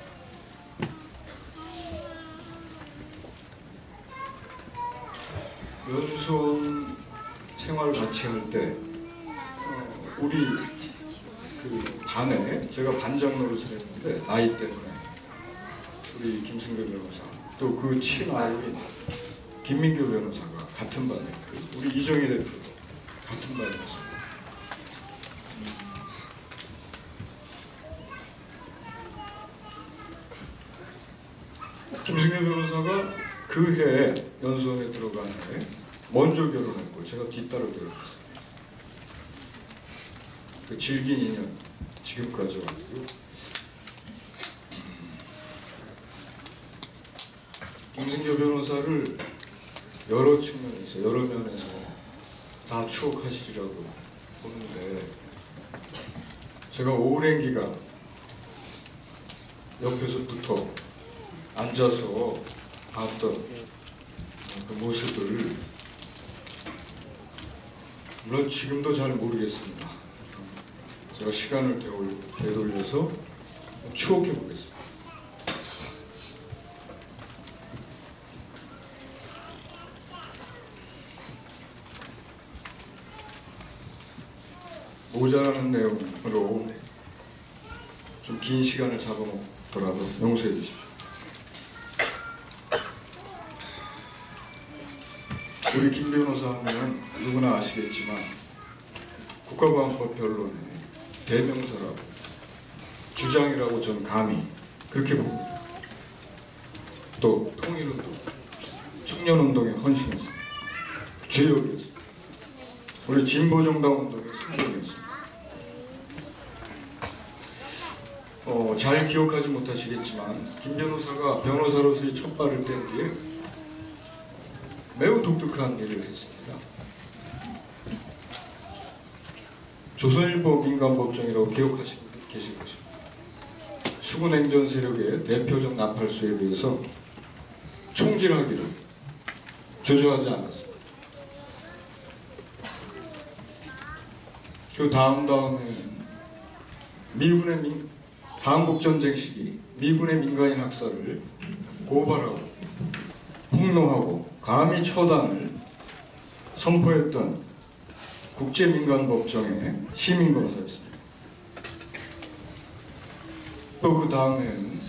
연수원 생활을 같이 할 때 우리 그 반에 제가 반장 노릇을 했는데 나이 때문에 우리 김승교 변호사, 또 그 친아우인 김민교 변호사가 같은 반에, 우리 이정희 대표도 같은 반이었습니다. 김승교 변호사가 그 해 연수원에 들어간 해 먼저 결혼했고 제가 뒤따라 결혼했어요. 그 질긴 인연 지금까지 왔고요. 김승교 변호사를 여러 측면에서 여러 면에서 다 추억하시리라고 보는데, 제가 오랜 기간 옆에서부터 앉아서 봤던 그 모습을 물론 지금도 잘 모르겠습니다. 제가 시간을 되돌려서 추억해 보겠습니다. 모자라는 내용으로 좀 긴 시간을 잡아먹더라도 용서해 주십시오. 우리 김 변호사 하면 누구나 아시겠지만 국가보안법 변론의 대명사라고, 주장이라고 저는 감히 그렇게 봅니다. 또 통일운동, 청년운동에 헌신했습니다. 주역이었습니다. 우리 진보정당운동의 선봉이었습니다. 잘 기억하지 못하시겠지만 김 변호사가 변호사로서의 첫 발을 뗀 뒤에 매우 독특한 일을 했습니다. 조선일보 민간법정이라고 기억하시고 계실 것입니다. 수군행전 세력의 대표적 나팔수에 대해서 총질하기를 주저하지 않았습니다. 그 다음에는 미군의 한국전쟁 시기 미군의 민간인 학살을 고발하고 폭로하고 감히 처단을 선포했던 국제민간법정의 시민검사였습니다. 또 그 다음에는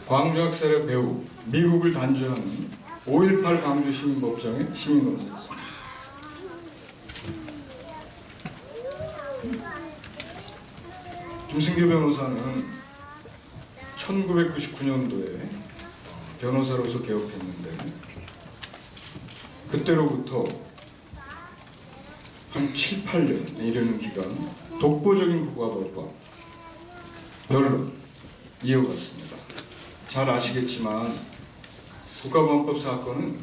광주학살의 배후 미국을 단죄하는 5.18 광주 시민법정의 시민검사였습니다. 김승교 변호사는 1999년도에 변호사로서 개업했는데, 그때로부터 한 7, 8년 이르는 기간 독보적인 국가법과 변론 이어갔습니다. 잘 아시겠지만 국가보안법 사건은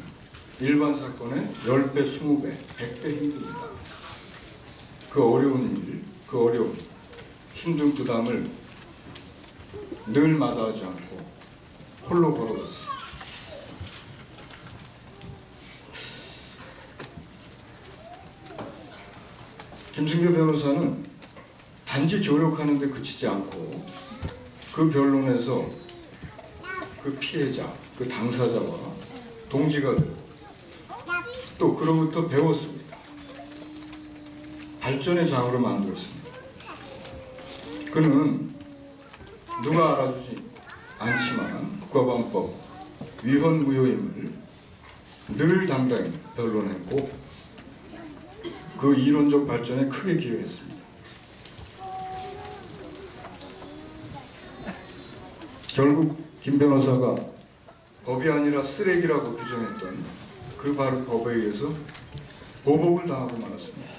일반 사건의 10배, 20배, 100배 힘듭니다. 그 어려운 일, 그 어려운 힘든 부담을 늘 마다하지 않고 홀로 걸어갔습니다. 김승교 변호사는 단지 조력하는 데 그치지 않고 그 변론에서 그 피해자, 그 당사자와 동지가 되고 또 그로부터 배웠습니다. 발전의 장으로 만들었습니다. 그는 누가 알아주지 않지만 국가보안법 위헌 무효임을 늘 당당히 변론했고 그 이론적 발전에 크게 기여했습니다. 결국 김 변호사가 법이 아니라 쓰레기라고 규정했던 그 바로 법에 의해서 보복을 당하고 말았습니다.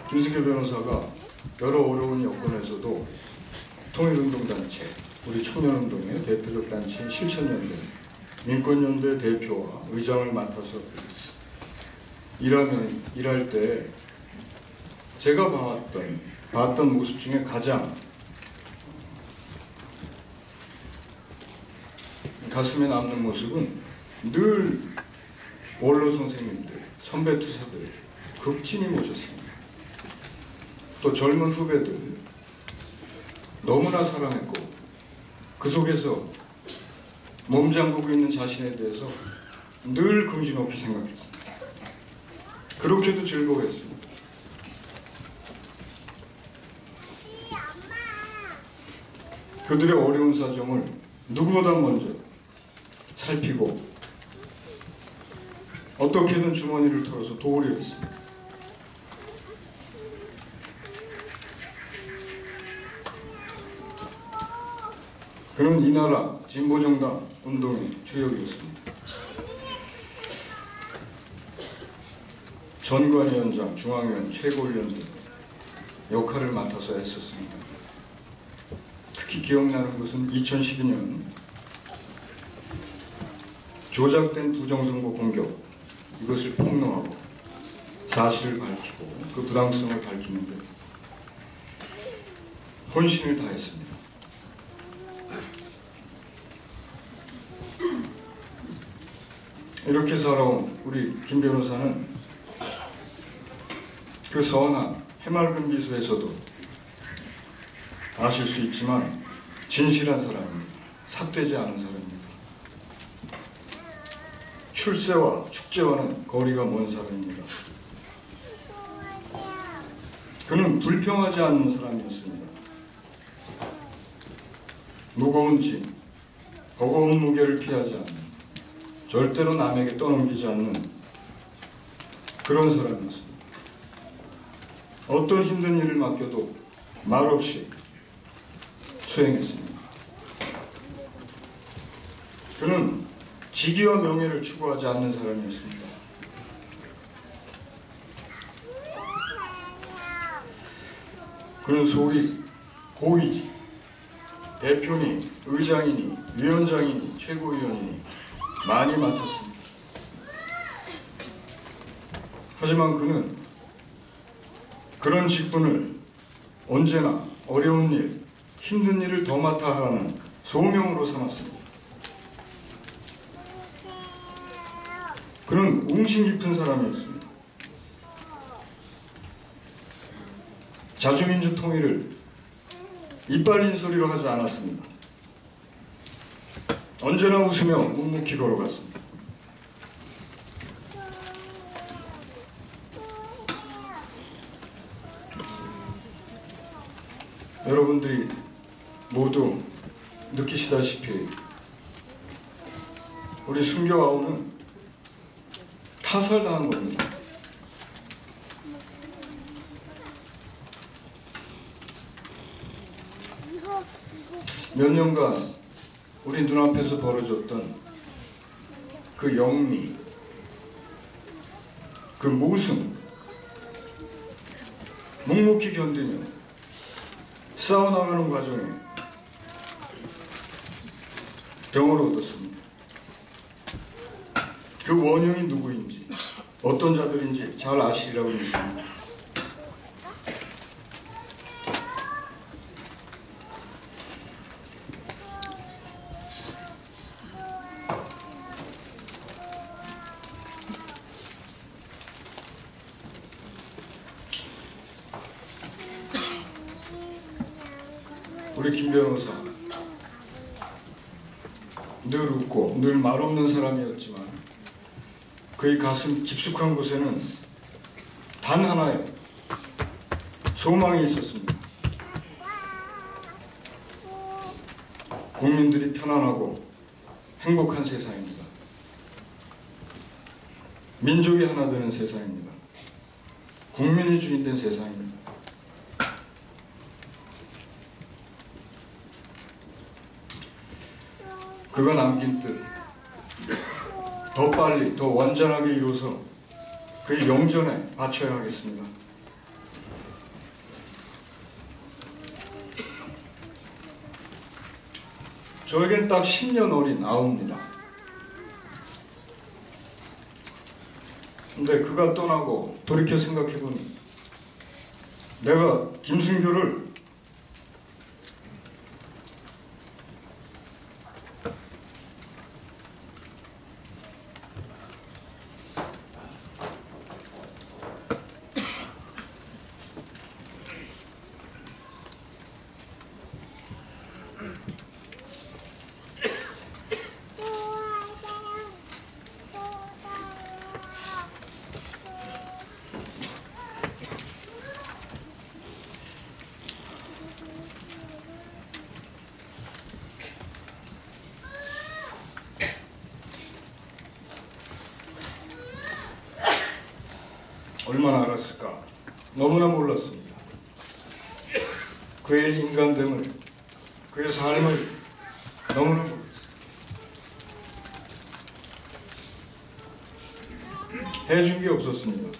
김승교 변호사가 여러 어려운 여건에서도 통일운동단체, 우리 청년운동의 대표적 단체인 실천연대, 민권연대 대표와 의장을 맡아서 일할 때 제가 봤던 모습 중에 가장 가슴에 남는 모습은 늘 원로 선생님들, 선배 투사들 극진히 모셨습니다. 또 젊은 후배들 너무나 사랑했고 그 속에서 몸 잠그고 있는 자신에 대해서 늘 긍지 높이 생각했습니다. 그렇게도 즐거워했습니다. 그들의 어려운 사정을 누구보다 먼저 살피고 어떻게든 주머니를 털어서 도우려 했습니다. 그는 이 나라 진보정당 운동의 주역이었습니다. 전관위원장, 중앙위원, 최고위원 등 역할을 맡아서 했었습니다. 특히 기억나는 것은 2012년 조작된 부정선거 공격, 이것을 폭로하고 사실을 밝히고 그 부당성을 밝히는데 혼신을 다했습니다. 이렇게 살아온 우리 김 변호사는 그 선한 해맑은 미소에서도 아실 수 있지만 진실한 사람입니다. 삿되지 않은 사람입니다. 출세와 축제와는 거리가 먼 사람입니다. 그는 불평하지 않는 사람이었습니다. 무거운 짐, 버거운 무게를 피하지 않는, 절대로 남에게 떠넘기지 않는 그런 사람이었습니다. 어떤 힘든 일을 맡겨도 말없이 수행했습니다. 그는 직위와 명예를 추구하지 않는 사람이었습니다. 그는 소위 고위직, 대표니, 의장이니, 위원장이니, 최고위원이니 많이 맡았습니다. 하지만 그는 그런 직분을 언제나 어려운 일, 힘든 일을 더 맡아 하라는 소명으로 삼았습니다. 그는 웅신 깊은 사람이었습니다. 자주민주 통일을 이빨린 소리로 하지 않았습니다. 언제나 웃으며 묵묵히 걸어갔습니다. 여러분들이 모두 느끼시다시피 우리 순교아우는 타살당한 겁니다. 몇 년간 우리 눈앞에서 벌어졌던 그 영리, 그 모순, 묵묵히 견디며 싸워나가는 과정에 병을 얻었습니다. 그 원흉이 누구인지, 어떤 자들인지 잘 아시리라고 믿습니다. 우리 김 변호사, 늘 웃고 늘 말없는 사람이었지만 그의 가슴 깊숙한 곳에는 단 하나의 소망이 있었습니다. 국민들이 편안하고 행복한 세상입니다. 민족이 하나 되는 세상입니다. 국민이 주인된 세상입니다. 그가 남긴 뜻, 더 빨리, 더 완전하게 이루어서 그의 영전에 바쳐야 하겠습니다. 저에겐 딱 10년 어린 아우입니다. 근데 그가 떠나고 돌이켜 생각해보니 내가 김순교를 줄만 알았을까? 너무나 몰랐습니다. 그의 인간됨을, 그의 삶을 너무나 몰랐습니다. 해준 게 없었습니다.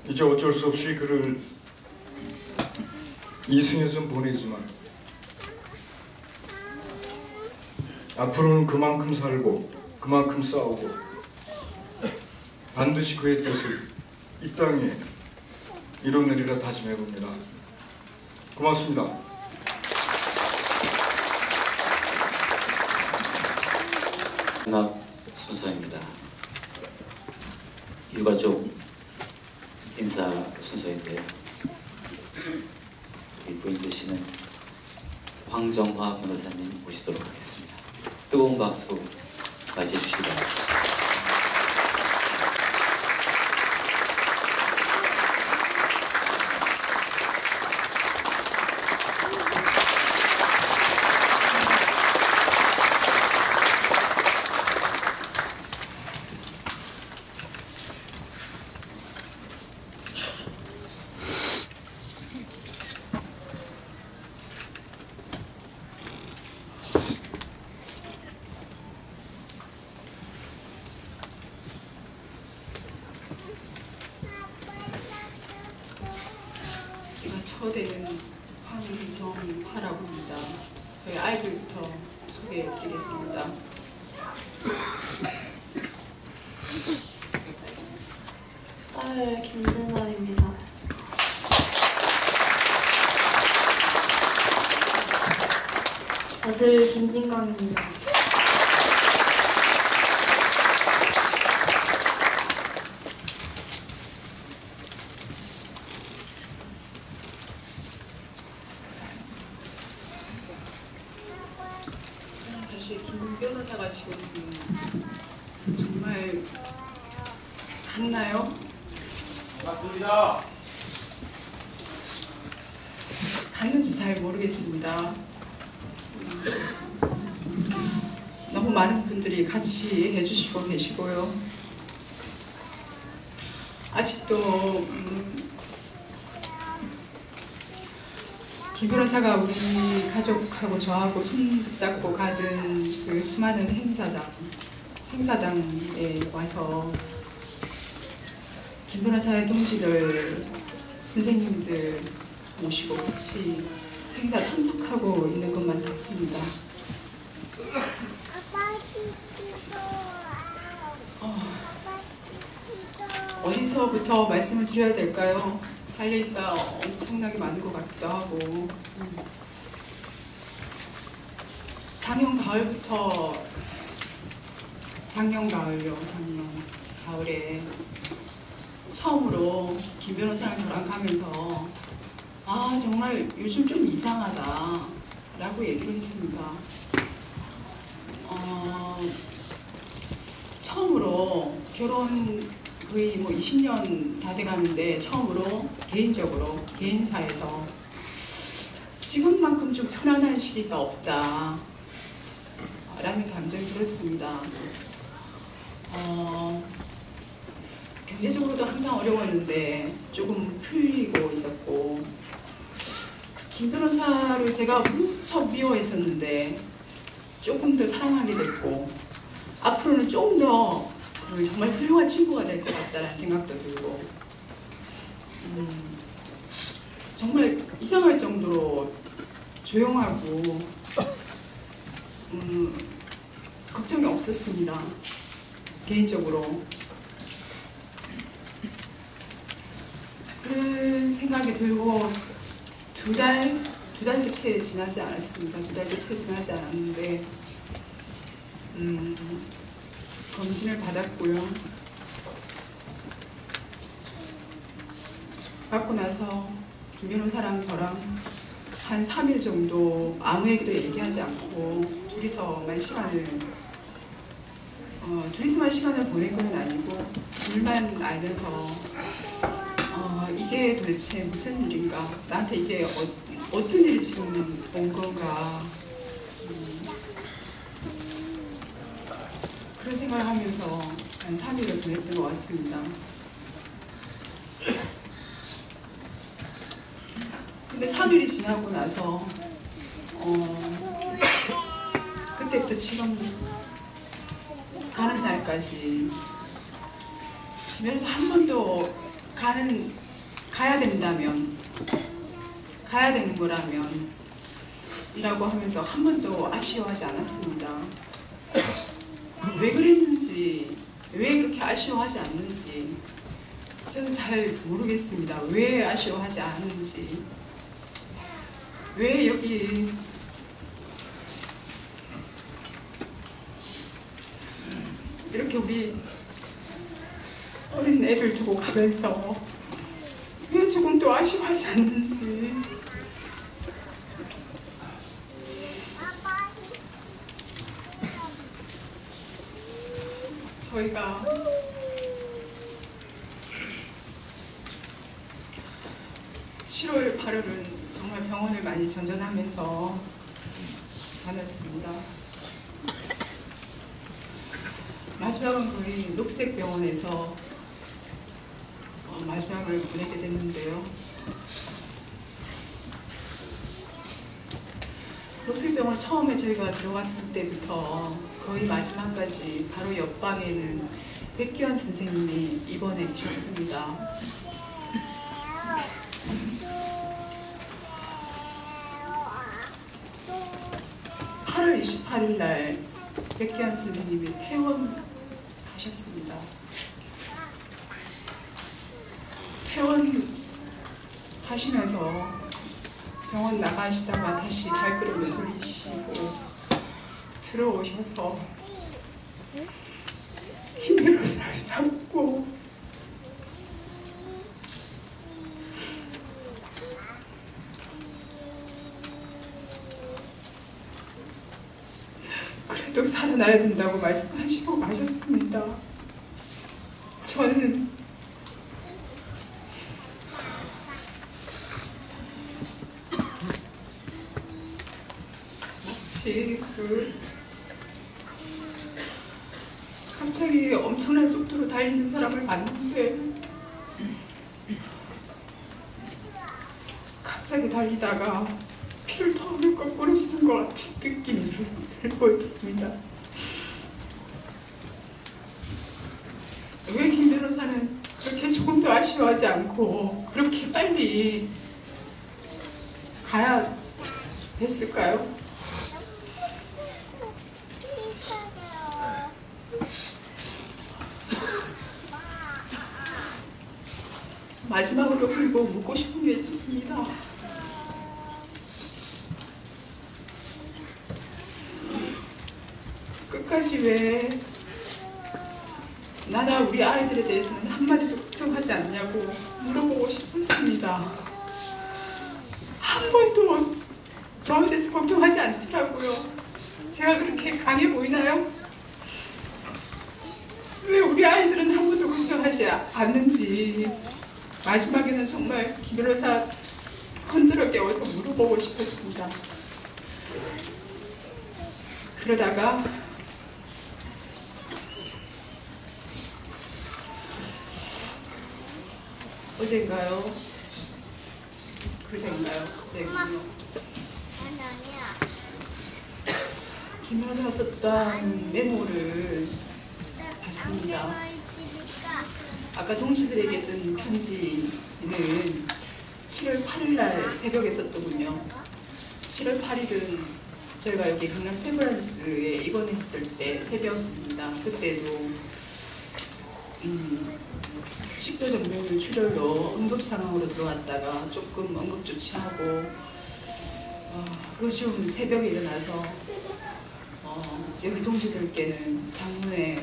이제 어쩔 수 없이 그를 이승에선 보내지만 앞으로는 그만큼 살고 그만큼 싸우고 반드시 그의 뜻을 이 땅에 이뤄내리라 다짐해봅니다. 고맙습니다. 마지막 순서입니다. 유가족 인사 순서인데요. 이 부인 되시는 황정화 변호사님 모시도록 하겠습니다. 뜨거운 박수 맞이해 주시기 바랍니다. 처대는 황정화라고 합니다. 저희 아이들부터 소개해드리겠습니다. 딸 김승아입니다. 아들 김진강입니다. 사실 김 변호사가 지금 정말 갔나요? 맞습니다. 갔는지 잘 모르겠습니다. 너무 많은 분들이 같이 해주시고 계시고요. 아직도 김 변호사가 우리 가족하고 저하고 손 붙잡고 가던 그 수많은 행사장에 와서 김 변호사의 동지들, 선생님들 모시고 같이 행사 참석하고 있는 것만 같습니다. 어디서부터 말씀을 드려야 될까요? 할 얘기가 엄청나게 많은 것 같기도 하고 작년 가을부터 작년 가을에 처음으로 김 변호사랑 저랑 가면서 정말 요즘 좀 이상하다 라고 얘기를 했습니다. 처음으로 결혼 거의 20년 다 돼가는데 처음으로 개인적으로 개인사에서 지금만큼 좀 편안한 시기가 없다 라는 감정이 들었습니다. 경제적으로도 항상 어려웠는데 조금 풀리고 있었고 김 변호사를 제가 무척 미워했었는데 조금 더 사랑하게 됐고 앞으로는 좀 더 정말 훌륭한 친구가 될 것 같다는 생각도 들고 정말 이상할 정도로 조용하고 걱정이 없었습니다. 개인적으로 그런 생각이 들고 두 달도 채 지나지 않았습니다. 2달도 채 지나지 않았는데 검진을 받았고요. 받고 나서 김 변호사랑 저랑 한 3일 정도 아무에게도 얘기하지 않고 둘이서만 시간을 보낸 건 아니고 둘만 알면서 이게 도대체 무슨 일인가, 나한테 이게 어떤 일이 지금 온 건가 생활하면서 한 3일을 보냈던 것 같습니다. 근데 3일이 지나고 나서 그때부터 지금 가는 날까지 그래서 한 번도 가야 된다면 가야 되는 거라면 이라고 하면서 한 번도 아쉬워하지 않았습니다. 왜 그랬는지, 왜 그렇게 아쉬워하지 않는지 저는 잘 모르겠습니다. 왜 아쉬워하지 않는지, 왜 여기 이렇게 우리 어린 애들 두고 가면서 왜 조금도 아쉬워하지 않는지. 저희가 7월 8월은 정말 병원을 많이 전전하면서 다녔습니다. 마지막은 거의 녹색병원에서 마지막을 보내게 됐는데요. 녹색병원 처음에 저희가 들어갔을 때부터 거의 마지막까지 바로 옆방에는 백기환 선생님이 입원해 계셨습니다. (8월 28일) 날 백기환 선생님이 퇴원하셨습니다. 퇴원하시면서 병원 나가시다가 다시 발걸음을 돌리시고 들어오셔서 김 변호사를 잡고 그래도 살아나야 된다고 말씀하시고 가셨습니다. 저는 마치 갑자기 엄청난 속도로 달리는 사람을 봤는데 갑자기 달리다가 피를 터놓을 것 부러지는 것 같은 느낌이 들고 있습니다. 왜 김 변호사는 그렇게 조금도 아쉬워하지 않고 그렇게 빨리 가야 됐을까요? 마지막으로 그리고 묻고 싶은 게 있었습니다. 끝까지 왜 나나 우리 아이들에 대해서는 한마디도 걱정하지 않냐고 물어보고 싶었습니다. 한 번도 저에 대해서 걱정하지 않더라고요. 제가 그렇게 강해 보이나요? 왜 우리 아이들은 한 번도 걱정하지 않는지 마지막에는 정말 김 변호사 흔들어 깨워서 물어보고 싶었습니다. 그러다가 어젠가요? 그젠가요? 김 변호사가 썼던 메모를 봤습니다. 아까 동지들에게 쓴 편지는 7월 8일 날 새벽에 썼더군요. 7월 8일은 저희가 여기 강남 세브란스에 입원했을 때 새벽입니다. 그때도 식도정맥 출혈로 응급 상황으로 들어왔다가 조금 응급 조치하고 그 중 새벽에 일어나서 여기 동지들께는 장문에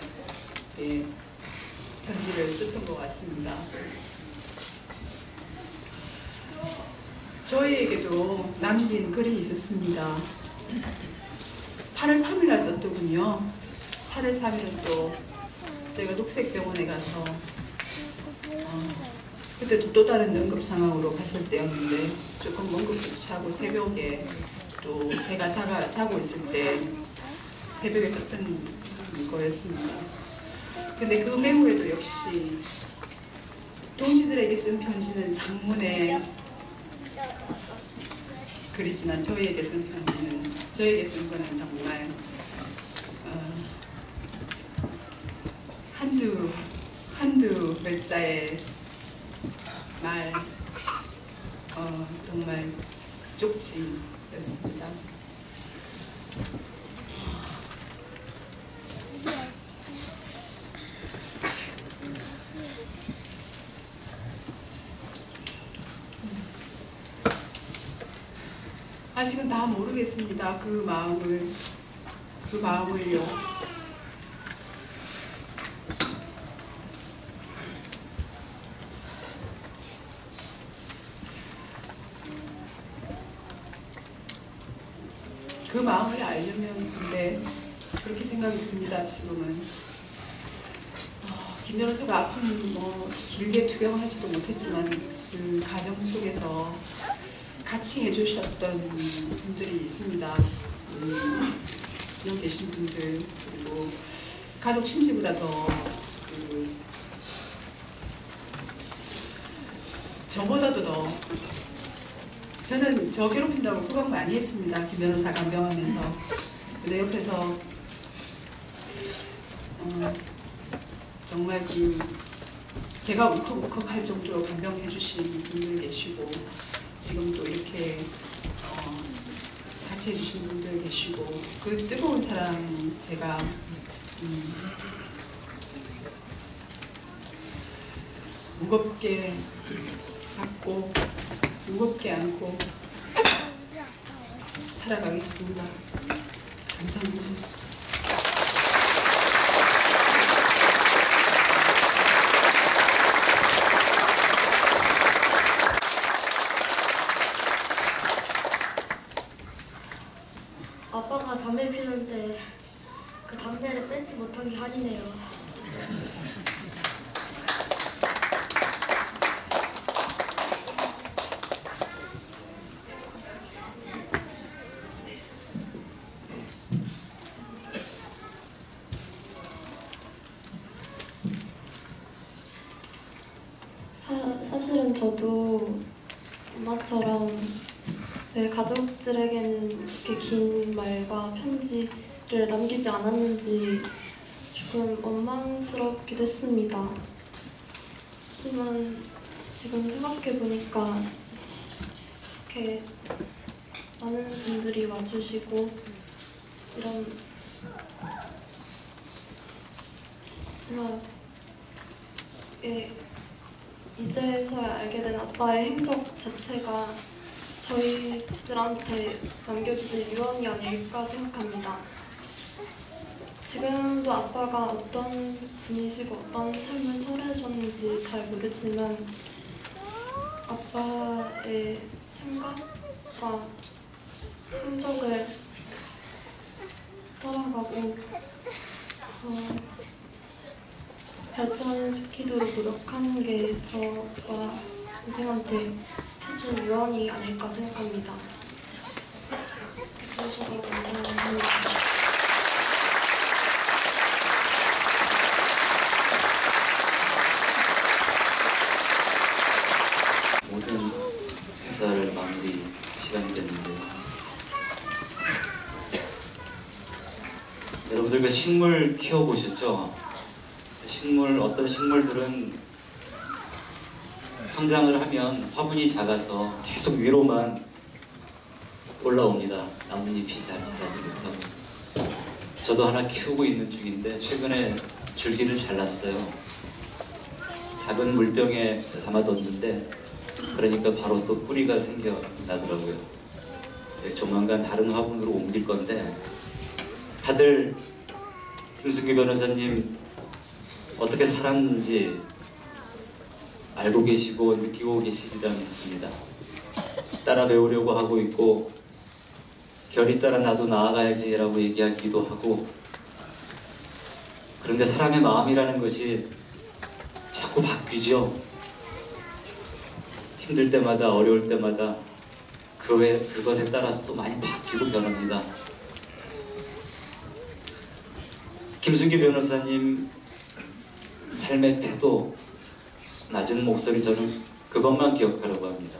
편지를 썼던 것 같습니다. 저희에게도 남긴 글이 있었습니다. 8월 3일 날 썼더군요. 8월 3일은 또 제가 녹색병원에 가서 그때도 또 다른 응급 상황으로 갔을 때였는데 조금 응급 조치하고 새벽에 또 제가 자고 있을 때 새벽에 썼던 거였습니다. 근데 그 배후에도 역시 동지들에게 쓴 편지는 장문의 글이지만 저희에게 쓴 편지는, 저에게 쓴 거는 정말 한두 글자의 말, 정말 쪽지였습니다. 아직은 다 모르겠습니다. 그 마음을요. 그 마음을 알려면, 근데 그렇게 생각이 듭니다. 지금은 김 변호사가 아픔 길게 투병을 하지도 못했지만 그 가정 속에서 같이 해주셨던 분들이 있습니다. 여기 계신 분들, 그리고 가족 친지보다 더 저보다도 더, 저는 저 괴롭힌다고 구박 많이 했습니다. 김 변호사 간병하면서. 근데 옆에서 정말 제가 울컥울컥 할 정도로 간병해 주신 분들 계시고, 지금 또 이렇게 같이 해주신 분들 계시고, 그 뜨거운 사랑 제가 무겁게 받고 무겁게 안고 살아가겠습니다. 감사합니다. 아빠가 담배 피우는데 그 담배를 빼지 못한 게 한이네요. 사실은 저도 엄마처럼 왜 가족들에게는 이렇게 긴 말과 편지를 남기지 않았는지 조금 원망스럽기도 했습니다. 하지만 지금 생각해보니까 이렇게 많은 분들이 와주시고 이런 정말 이제서야 알게 된 아빠의 행적 자체가 저희들한테 남겨주신 유언이 아닐까 생각합니다. 지금도 아빠가 어떤 분이시고 어떤 삶을 살으셨는지 잘 모르지만 아빠의 생각과 흔적을 따라가고 발전시키도록 노력하는 게 저와 동생한테 해준 유언이 아닐까 생각합니다. 해주셔서 감사합니다. 모든 회사를 마무리 시간이 됐는데요. 여러분들 그 식물 키워보셨죠? 어떤 식물들은 성장을 하면 화분이 작아서 계속 위로만 올라옵니다. 나뭇잎이 잘 자라지 못하고. 저도 하나 키우고 있는 중인데 최근에 줄기를 잘랐어요. 작은 물병에 담아뒀는데 그러니까 바로 또 뿌리가 생겨나더라고요. 조만간 다른 화분으로 옮길 건데 다들 김승규 변호사님 어떻게 살았는지 알고 계시고 느끼고 계시리라 믿습니다. 따라 배우려고 하고 있고 결이 따라 나도 나아가야지 라고 얘기하기도 하고, 그런데 사람의 마음이라는 것이 자꾸 바뀌죠. 힘들 때마다 어려울 때마다 그것에 따라서 또 많이 바뀌고 변합니다. 김순기 변호사님 삶의 태도, 낮은 목소리, 저는 그것만 기억하려고 합니다.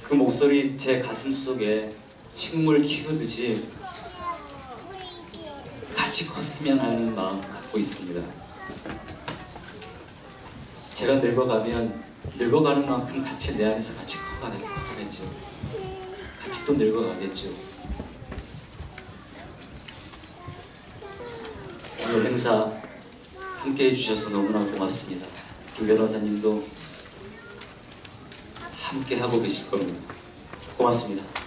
그 목소리 제 가슴 속에 식물 키우듯이 같이 컸으면 하는 마음 갖고 있습니다. 제가 늙어가는 만큼 같이 내 안에서 같이 커가겠죠. 같이 또 늙어가겠죠. 오늘 행사 함께 해주셔서 너무나 고맙습니다. 김 변호사님도 함께 하고 계실 겁니다. 고맙습니다.